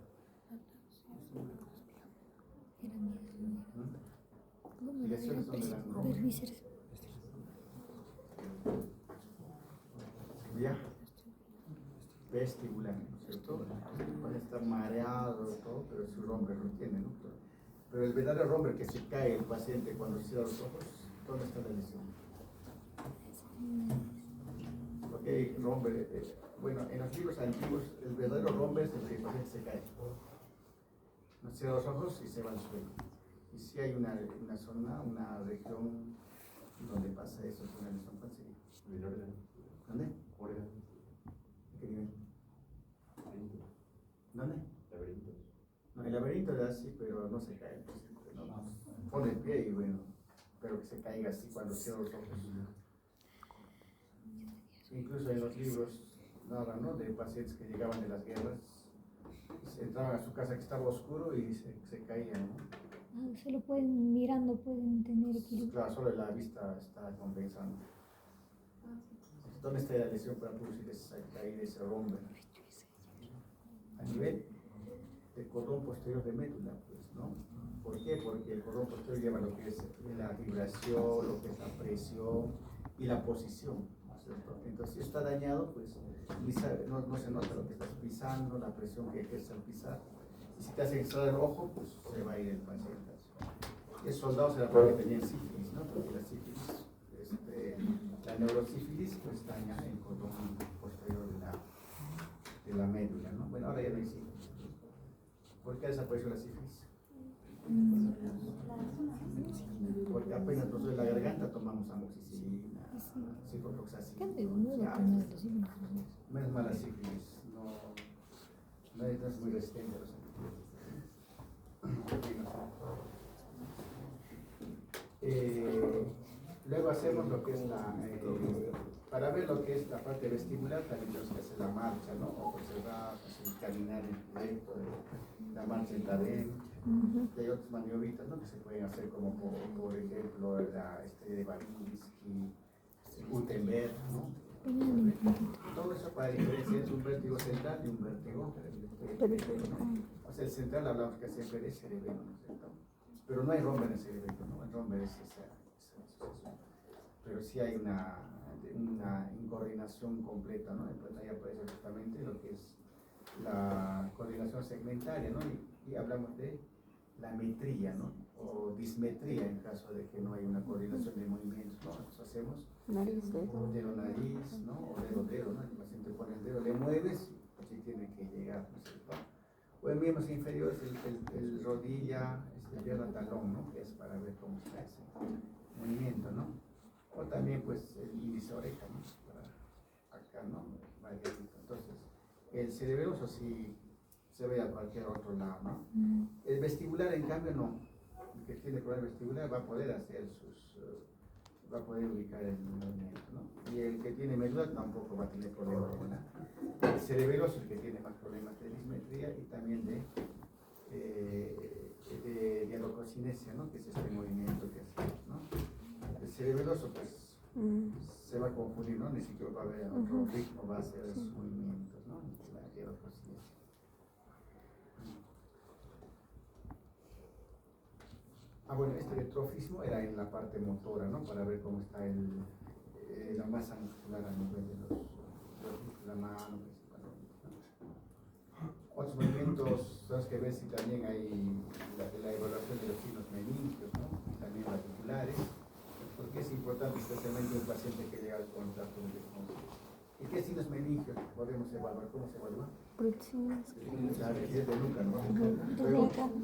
Lesiones donde las Romberg. ¿Ya? vestibular, ¿no es cierto? Entonces, puede estar mareado, todo, pero su romper lo tiene, ¿no? Pero el verdadero romper que se cae el paciente cuando cierra los ojos, ¿dónde está la lesión? Porque romper, bueno, en los libros antiguos, el verdadero romper es el que el paciente se cae. No cierra los ojos y se va al suelo. Y si hay una zona, una región donde pasa eso, es una lesión, ¿cuál sería? ¿Dónde? ¿Qué nivel? ¿Dónde? No, el laberinto es así, pero no se cae. No, pone el pie y bueno, pero que se caiga así cuando cierra los ojos. Incluso en los libros narran, ¿no?, de pacientes que llegaban de las guerras, entraban a su casa que estaba oscuro y se caían, ¿no? Solo pueden, mirando pueden tener equilibrio. Claro, solo la vista está compensando. ¿Dónde está la lesión para producir esa caída, ese romper? A nivel del cordón posterior de médula, pues, ¿no? ¿Por qué? Porque el cordón posterior lleva lo que es la vibración, lo que es la presión y la posición, ¿no es cierto? Entonces, si está dañado, pues no se nota lo que estás pisando, la presión que ejerce al pisar. Y si te hace extraer el ojo, pues se va a ir el paciente. Y el soldado se la puede tener sífilis, ¿no? Porque la sífilis, la neurosífilis, pues daña el cordón posterior de la médula, ¿no? Bueno, ahora ya no hay sífilis. ¿Por qué desapareció la sífilis? Porque apenas nos duele la garganta tomamos amoxicilina, ciprofloxacina. Menos mal la sífilis, no es muy resistente a los antibióticos. Luego hacemos lo que es para ver lo que es la parte vestibular, también tenemos que hacer la marcha, ¿no? Ojos cerrados, caminar en recto, la marcha en cadena. Y hay otras maniobritas, ¿no?, que se pueden hacer, como por ejemplo la de Balinski, Gutenberg, ¿no? Todo eso para diferenciar es un vértigo central y un vértigo periférico, ¿no? O sea, el central hablamos que siempre de cerebelo, ¿no es cierto? Pero no hay romper en el cerebelo, ¿no? El romper es esa asociación. Pero sí hay una incoordinación completa, ¿no? Entonces ahí aparece justamente lo que es la coordinación segmentaria, ¿no? Y hablamos de la metría, ¿no? O dismetría en caso de que no hay una coordinación de movimientos, ¿no? Entonces hacemos dedo nariz, ¿no? O dedo, ¿no? El paciente pone el dedo, le mueves y así tiene que llegar, ¿no es cierto? O en miembros inferiores el rodilla, pierna, talón, ¿no? Que es para ver cómo está ese movimiento, ¿no? O también pues el índice oreja, ¿no? Para acá, ¿no? Entonces, el cerebeloso sí se ve a cualquier otro lado, ¿no? El vestibular, en cambio, no. El que tiene problema vestibular va a poder hacer va a poder ubicar el movimiento, ¿no? Y el que tiene médula tampoco va a tener problemas con el cerebeloso, el que tiene más problemas de dismetría y también de dialogocinesia, ¿no? Que es este movimiento que hacemos, ¿no? El cerebeloso, pues, se va a confundir, ¿no? Ni siquiera va a haber otro ritmo, va a hacer esos movimientos, ¿no? La dialogocinesia. Bueno, este trofismo era en la parte motora, ¿no? Para ver cómo está la masa muscular a nivel de la mano, principalmente, ¿no? Otros movimientos, tenemos que ver si también hay la evaluación de los signos meningios, ¿no? Y también radiculares, porque es importante, especialmente en un paciente que llega al contacto de desconocido. ¿Y qué signos meningios podemos evaluar? ¿Cómo se evalúa? Brudzinski. La rigidez de nuca, ¿no?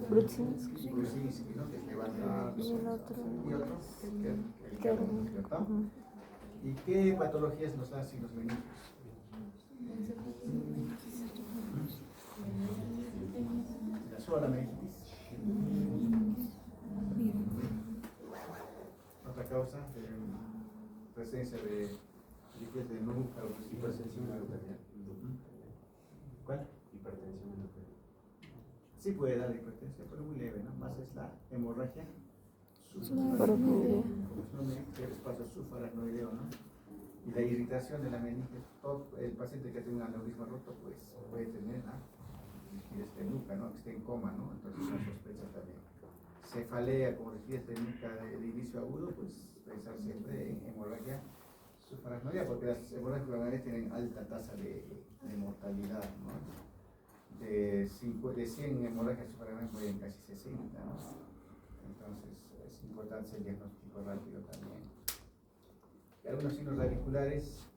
Brudzinski. Brudzinski, ¿no? Que levanta. Y el otro. Y otro, el Kern, ¿cierto? ¿Y qué patologías nos dan signos meningios? La sola meningitis. Otra causa de presencia de rigidez de nuca o hipersensible. ¿Cuál? Hipertensión endocrinal. Sí puede dar hipertensión, pero muy leve, ¿no? Más es la hemorragia Porfiria. como su nombre indica, el espacio subaracnoideo, ¿no? Y la irritación de la meninge. Todo el paciente que tiene un aneurisma roto, pues puede tener rigidez de nuca, ¿no? Que esté en coma, ¿no? Entonces una sospecha también. Cefalea como rigidez de nuca de inicio agudo, pues pensar siempre en hemorragia sufragnosia, porque las hemorragias sufragnarias tienen alta tasa de mortalidad, ¿no? De 100 hemorragias sufragnarias mueren casi 60, ¿no? Entonces es importante el diagnóstico rápido también. Y algunos signos radiculares,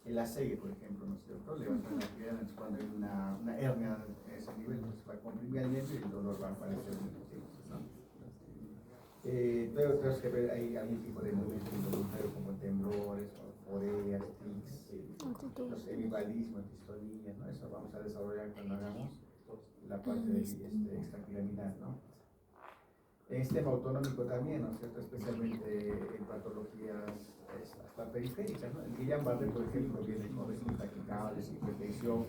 el ACE, por ejemplo, ¿no es cierto? Levantan la pierna cuando hay una hernia en ese nivel, pues va a comprimir el nervio y el dolor va a aparecer en los tiempos, ¿no? Luego tenemos que ver hay algún tipo de movimiento involuntario como temblores, foreas, tics, los hemibalismos, distonía, ¿no? Eso vamos a desarrollar cuando hagamos la parte de extrapiramidal, ¿no? En sistema autonómico también, ¿no es cierto? Especialmente en patologías hasta periféricas, ¿no? El Guillain-Barré, por ejemplo, viene con taquicardias, hipertensión,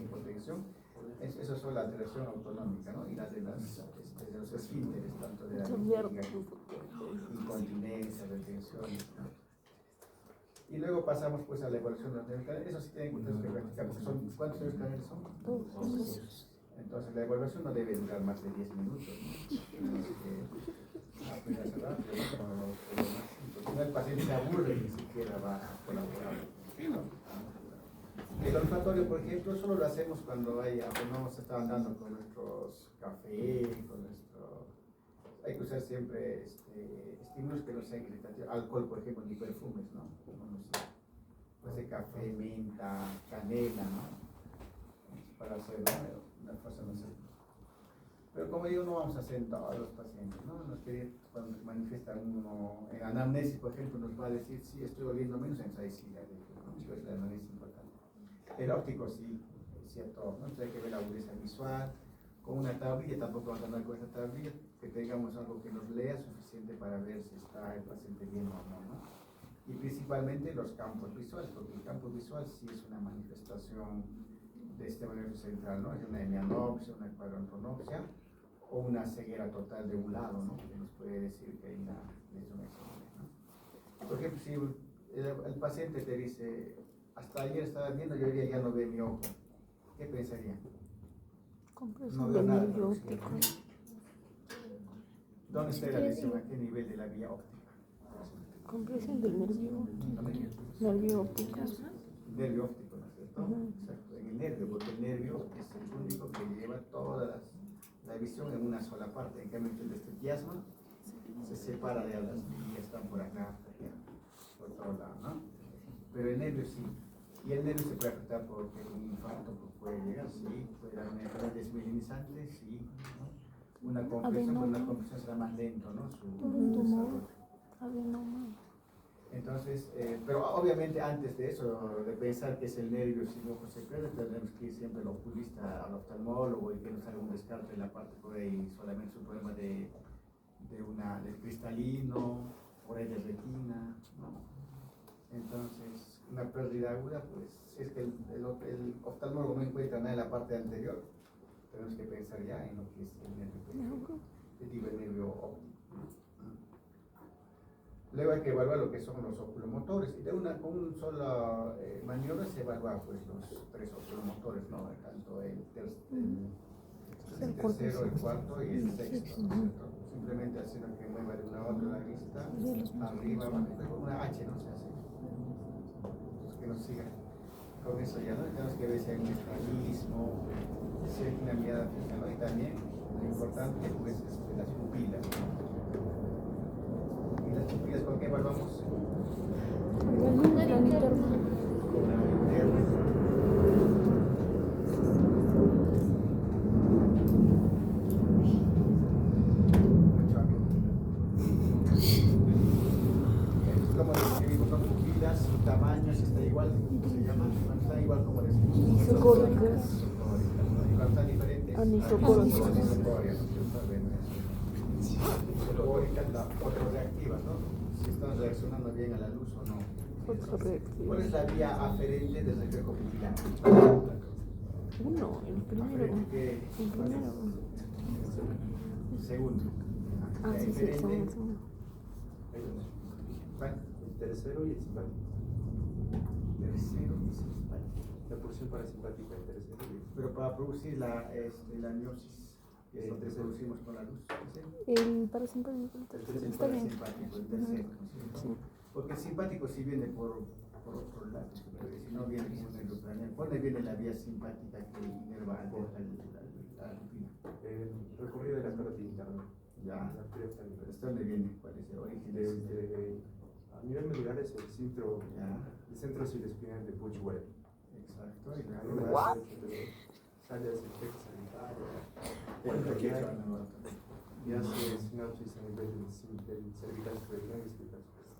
eso son la alteración autonómica, ¿no? Y las de los esfínteres, tanto de la vejiga, incontinencia, retenciones, ¿no? Y luego pasamos pues a la evaluación de los nervios canales. Eso sí tienen ustedes que practicar, porque son, ¿cuántos nervios canales son? Dos. Entonces la evaluación no debe durar más de 10 minutos, ¿no? Tenemos que aprenderse rápido, ¿no? Porque si no el paciente se aburre y ni siquiera va a colaborar, ¿no? El olfatorio, por ejemplo, solo lo hacemos cuando no se está andando con nuestros cafés, con nuestro... Hay que usar siempre estímulos que no sean irritativos. Alcohol, por ejemplo, ni perfumes, ¿no? Pues de café, menta, canela, ¿no? Para hacer una cosa, no sé. Pero como digo, no vamos a hacer en todos los pacientes, ¿no? Cuando manifiesta uno en anamnesis, por ejemplo, nos va a decir, sí, estoy oliendo menos, entonces ahí sí, ¿no? Es la anamnesis importante. El óptico sí, es cierto, ¿no? Entonces hay que ver la agudeza visual, con una tablilla, tampoco vamos a andar con esa tablilla, que tengamos algo que nos lea suficiente para ver si está el paciente bien o no, ¿no? Y principalmente los campos visuales, porque el campo visual sí es una manifestación de sistema nervioso central, ¿no? Es una hemianopsia, una cuadrantonopsia o una ceguera total de un lado, ¿no? Que nos puede decir que hay una lesión exógena, ¿no? Por ejemplo, si el paciente te dice, hasta ayer estaba viendo y hoy día ya no ve mi ojo, ¿qué pensaría? No veo nada. ¿Dónde está la lesión? ¿A qué nivel de la vía óptica? Compresión del nervio óptico. Nervio óptico. Nervio óptico, ¿no es cierto? Exacto, en el nervio, porque el nervio es el único que lleva toda la visión en una sola parte. En cambio, el chiasma se separa de las vías, están por acá, por todo lado, ¿no? Pero el nervio sí. Y el nervio se puede afectar porque un infarto puede llegar, sí, puede dar una enfermedad desmielinizante, sí, ¿no? Una compresión será más lento, ¿no? Un tumor, adenoma. Entonces, pero obviamente antes de eso, de pensar que es el nervio si no se pierde, tenemos que ir siempre al oculista, al oftalmólogo y que nos haga un descarte de la parte por ahí, solamente es un problema del cristalino, por ahí de retina, ¿no? Entonces, una pérdida aguda, pues, si es que el oftalmólogo no encuentra nada en la parte anterior, tenemos que pensar ya en lo que es el nervio óptico. Luego hay que evaluar lo que son los oculomotores, y con una sola maniobra se evalúa pues, los 3 oculomotores, ¿no? Tanto el tercero, el cuarto y el sexto, ¿no? Simplemente haciendo que mueva de una a otra la vista, arriba, abajo, una H, ¿no? Se hace. Que nos sigan con eso ya, ¿no? Tenemos que ver si hay un estrabismo, si hay una mirada fija, ¿no? Y también lo importante pues es las pupilas, ¿no? ¿Y las pupilas con qué evaluamos? Con la linterna. Con la linterna. ¿Cómo describimos las pupilas, su tamaño, si está igual, ¿cómo se llama? Cuando está igual, ¿cómo describimos? Isocóricas. Y cuando están diferentes, Anisocóricas. anisocóricas, fotorreactivas, ¿no? Si están reaccionando bien a la luz o no. ¿Cuál es la vía aferente del reflejo pupilar? Uno, el primero. ¿Qué? El primero. Segundo. Sí, sí, el segundo. ¿Cuál? El tercero y el simpático. Tercero y simpático. La porción parasimpática, el tercero y el... Pero para producir la miosis, que es lo que producimos con la luz. ¿Sí? El parasimpático. Está bien. Parasimpático, el tercero. ¿Sí? Porque el simpático sí viene por otro lado, pero si no viene por el ucraniano. ¿Por dónde viene la vía simpática que inerva al rupina? El recorrido de la carótida interna. Ya. La arteria oftalmical. ¿Hasta dónde viene? ¿Cuál es el origen? A nivel medular es el centro cilioespinal de Puig-Webb. Exacto. Y Ahí luego va el centro de sale hacia el plexo sanitario. Y hace sinapsis a nivel del cervical superior y cervical superior.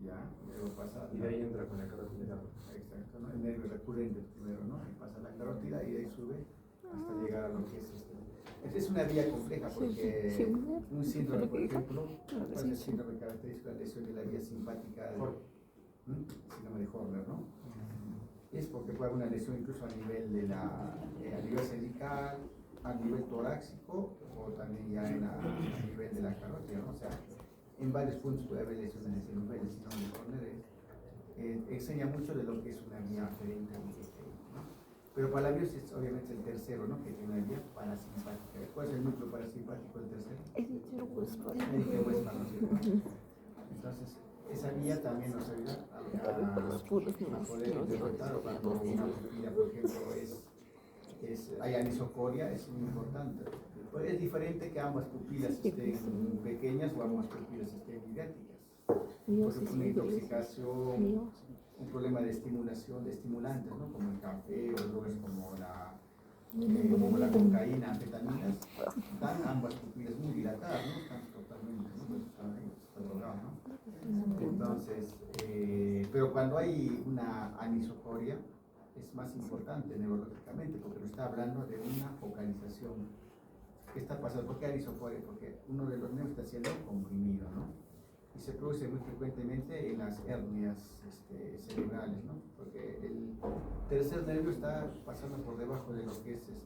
ya, luego pasa. Y de ahí entra con la carótida. Exacto, ¿no? El nervio recurrente primero, ¿no? Y pasa la carótida y de ahí sube hasta llegar a lo que es este. Es una vía compleja porque un síndrome, por ejemplo, ¿cuál es el síndrome característico de la lesión de la vía simpática? Síndrome de Horner, ¿no? Es porque puede haber una lesión incluso a nivel de a nivel cervical, a nivel torácico o también ya a nivel de la carótida, ¿no? O sea, en varios puntos puede haber lesiones de ese nivel. El síndrome de Horner enseña mucho de lo que es una vía aferente, ¿no? Pero para la biopsia es obviamente el tercero, ¿no? Que tiene una vía parasimpática. ¿Cuál es el núcleo parasimpático del tercero? Es el Westphal. El que Westphal, ¿no es cierto? Entonces, esa vía también nos ayuda a poder detectar cuando una pupila, por ejemplo, hay anisocoria, es muy importante. Pues es diferente que ambas pupilas estén pequeñas o ambas pupilas estén idénticas. Por ejemplo, una intoxicación, un problema de estimulación, de estimulantes, ¿no? Como el café o drogas como la cocaína, anfetaminas, dan ambas pupilas muy dilatadas, ¿no? Están totalmente, ¿no? Están drogados, ¿no? Entonces, pero cuando hay una anisocoria, es más importante neurológicamente porque nos está hablando de una focalización. ¿Qué está pasando? ¿Por qué anisocoria? Porque uno de los nervios está siendo comprimido, ¿no? Y se produce muy frecuentemente en las hernias cerebrales, ¿no? Porque el tercer nervio está pasando por debajo de lo que es el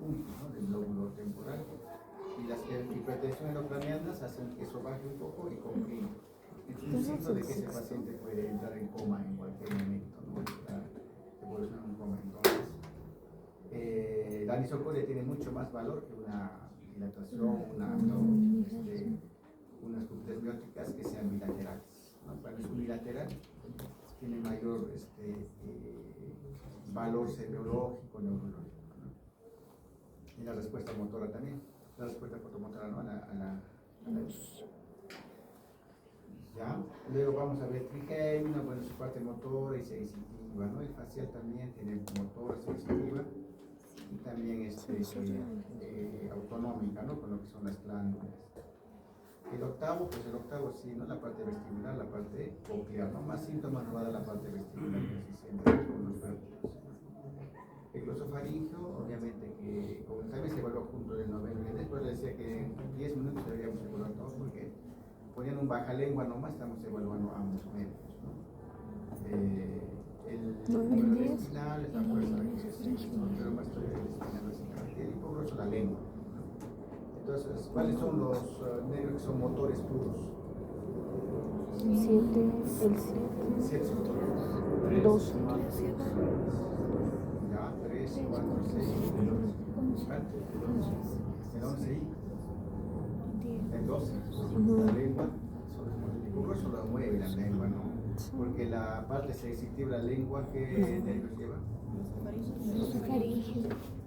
único, ¿no? Del lóbulo temporal. Y las hipertensiones endocranianas hacen que eso baje un poco y comprime. Es un signo de que ese paciente puede entrar en coma en cualquier momento, ¿no? Se puede estar en un coma. Entonces, la anisocoria tiene mucho más valor que una dilatación, unas pupilas mióticas que sean bilaterales, ¿no? Cuando es unilateral, tiene mayor valor semiológico, neurológico, ¿no? Y la respuesta motora también, la respuesta fotomotora, ¿no? a la ¿Ya? Luego vamos a ver trigémino, bueno, su parte motora y sensitiva, ¿no? El facial también tiene motora, sensitiva y también autonómica, ¿no? Con lo que son las glándulas. El octavo sí, ¿no? La parte vestibular, la parte coclear, ¿no? Más síntomas nos va a dar la parte vestibular, casi siempre con los vértigos. El glosofaringio, obviamente que como también se evalúa junto del noveno, y después le decía que en 10 minutos deberíamos evaluar todo porque poniendo un baja lengua nomás estamos evaluando ambos medios, ¿no? El número intestinal es la fuerza de que pero más el hipogloso la lengua, ¿no? Entonces, ¿cuáles son los nervios que son motores puros? 7, el 7 son motores. 12, Ya, 3, 4, 6, el 11 y el 12. La lengua, el hipogloso lo mueve la lengua, ¿no? Porque la parte sensitiva de la lengua, ¿qué nervios lleva?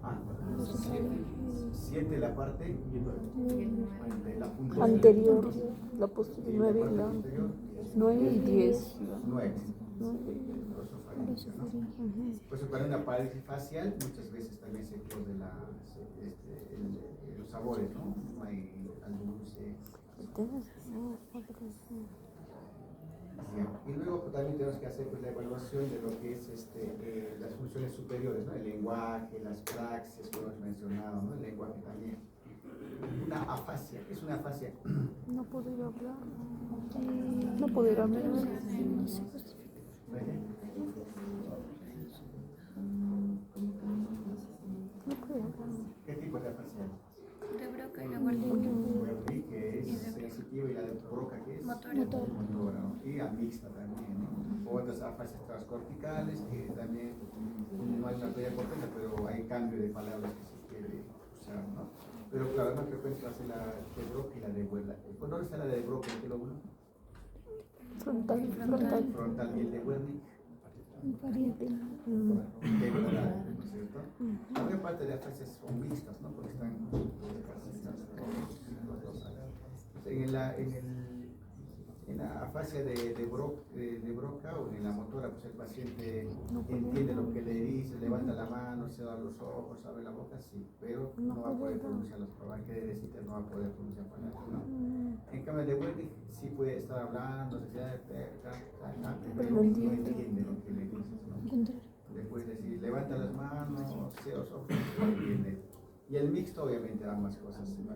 Ah, 7 la parte de la punta anterior, la posterior, 9 y la posterior, 9 y 10. 9. Pues para una parálisis facial muchas veces también se pierde los sabores, ¿no? No hay al dulce. Y luego también tenemos que hacer pues, la evaluación de lo que es las funciones superiores, ¿no? El lenguaje, las praxias que hemos mencionado, ¿no? El lenguaje también. Una afasia, ¿qué es una afasia? No poder hablar. No poder hablar. ¿Qué tipo de afasia? De Broca y la Wartburg. Que es sensitiva y la de Broca que es Motora. motora, ¿no? Y a mixta también, ¿no? Otras afasias transcorticales que también no hay una pérdida completa, pero hay cambio de palabras que se quiere usar, ¿no? Pero claro, más frecuente va a ser la de Broca y la de Vuela. ¿Dónde está la de Broca? ¿En qué lóbulo? frontal y el de Wernicke. Temporal, ¿no es cierto? La mayor parte de las fases son mixtas, ¿no? Porque están en la fascia de Broca o en la motora, pues el paciente entiende lo que le dice, levanta la mano, cierra los ojos, abre la boca, sí, pero no va a poder pronunciar las palabras que necesita, no va a poder pronunciar palabras, ¿no? En cambio, de Wernicke sí puede estar hablando, pero no entiende lo que le dices, ¿no? Le puedes decir, levanta las manos, cierra los ojos, no entiende. Y el mixto, obviamente, ambas cosas, ¿no?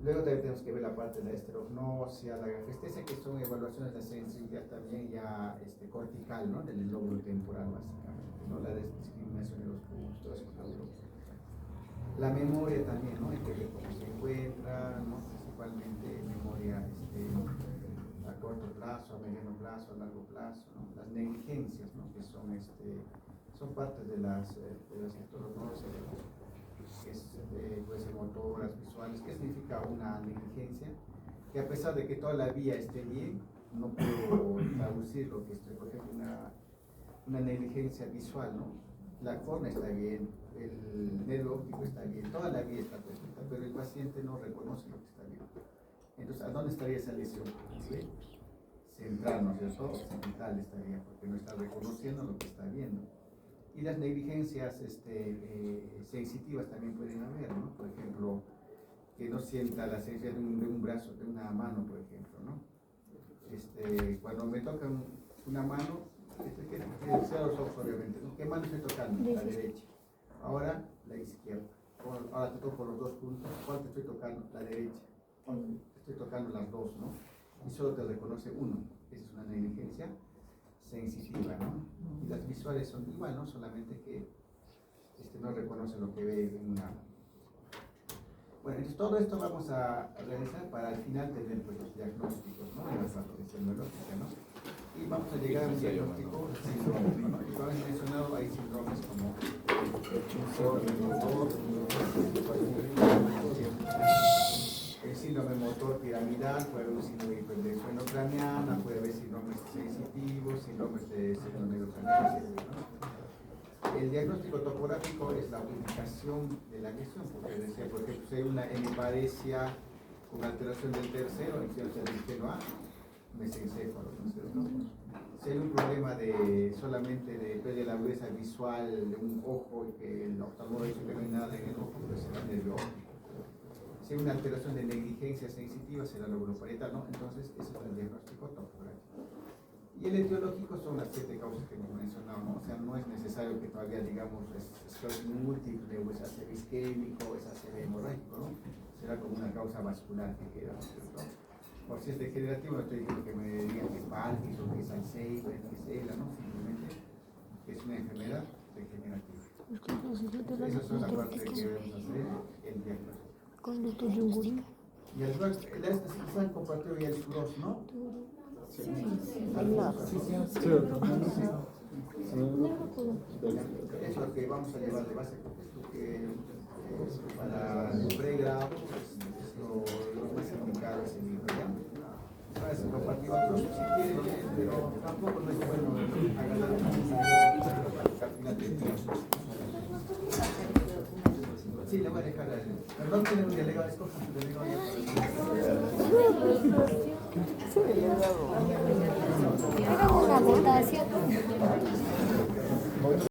Luego también tenemos que ver la parte de la esterognosia, la grafestesia, que son evaluaciones de sensibilidad también ya cortical, ¿no? Del lóbulo temporal, básicamente, ¿no? La discriminación de los puntos, todo eso. La memoria también, ¿no? Hay que ver cómo se encuentra, ¿no? Principalmente memoria a corto plazo, a mediano plazo, a largo plazo, ¿no? Las negligencias, ¿no? Que son parte de las esterognosia, puede ser motoras, visuales. ¿Qué significa una negligencia? Que a pesar de que toda la vía esté bien, no puedo traducir lo que estoy, por ejemplo, una negligencia visual, ¿no? La córnea está bien, el nervio óptico está bien, toda la vía está perfecta, pero el paciente no reconoce lo que está bien. Entonces, ¿a dónde estaría esa lesión? ¿Sí? Central, ¿no es cierto? Central estaría, porque no está reconociendo lo que está viendo. Y las negligencias sensitivas también pueden haber, ¿no? Por ejemplo, que no sienta la sensibilidad de un brazo, de una mano, por ejemplo, ¿no? Cuando me tocan una mano, que sea los ojos, obviamente, ¿no? ¿Qué mano estoy tocando? La derecha. Ahora, la izquierda. Ahora te toco los dos puntos. ¿Cuál te estoy tocando? La derecha. Estoy tocando las dos, ¿no? Y solo te reconoce uno. Esa es una negligencia sensitiva, ¿no? Y las visuales son igual, ¿no? Solamente que no reconoce lo que ve en una. Bueno, entonces todo esto vamos a realizar para al final tener pues, los diagnósticos, ¿no? En la parte semiológica, ¿no? Y vamos a llegar a un diagnóstico sindrómico, ¿no? Y como habéis mencionado, hay síndromes como el síndrome motor piramidal, puede haber un síndrome de hipertensión craneana, puede haber síndromes sensitivos, síndromes de síndrome craneal, ¿no? El diagnóstico topográfico es la ubicación de la lesión, porque decía, por ejemplo, si hay una hemiparesia con alteración del tercero, influencia del izquierdo A, mesencéfalo, ¿no es cierto? Si hay un problema solamente de pérdida de la agudeza visual de un ojo y que el oftalmólogo dice que no hay nada en el ojo, pues será nervio óptico. Si hay una alteración de negligencia sensitiva, será lóbulo parietal, ¿no? Entonces, ese es el diagnóstico topográfico. Y el etiológico son las 7 causas que hemos mencionado, ¿no? O sea, no es necesario que todavía digamos esclerosis múltiple, o es ACV isquémico, o es ACV hemorrágico, ¿no? Será como una causa vascular que queda, ¿no es cierto? Por si es degenerativo, no estoy diciendo que me digan que es Parkinson, que es Alzheimer, que es ELA, ¿no? Simplemente que es una enfermedad degenerativa. Esa es la parte que debemos hacer, el diagnóstico. Y el drug, se han compartido ya el SUROS, ¿no? Sí. Es lo que vamos a llevar de base, porque para el pregrado es lo más indicado es el libro, ¿ya? Para compartir otros, si quieren, pero tampoco no es bueno agarrar al final del día. Sí, le voy a dejar a él. Pero no tiene un delegado, escoja su delegado ya Hagan una votación.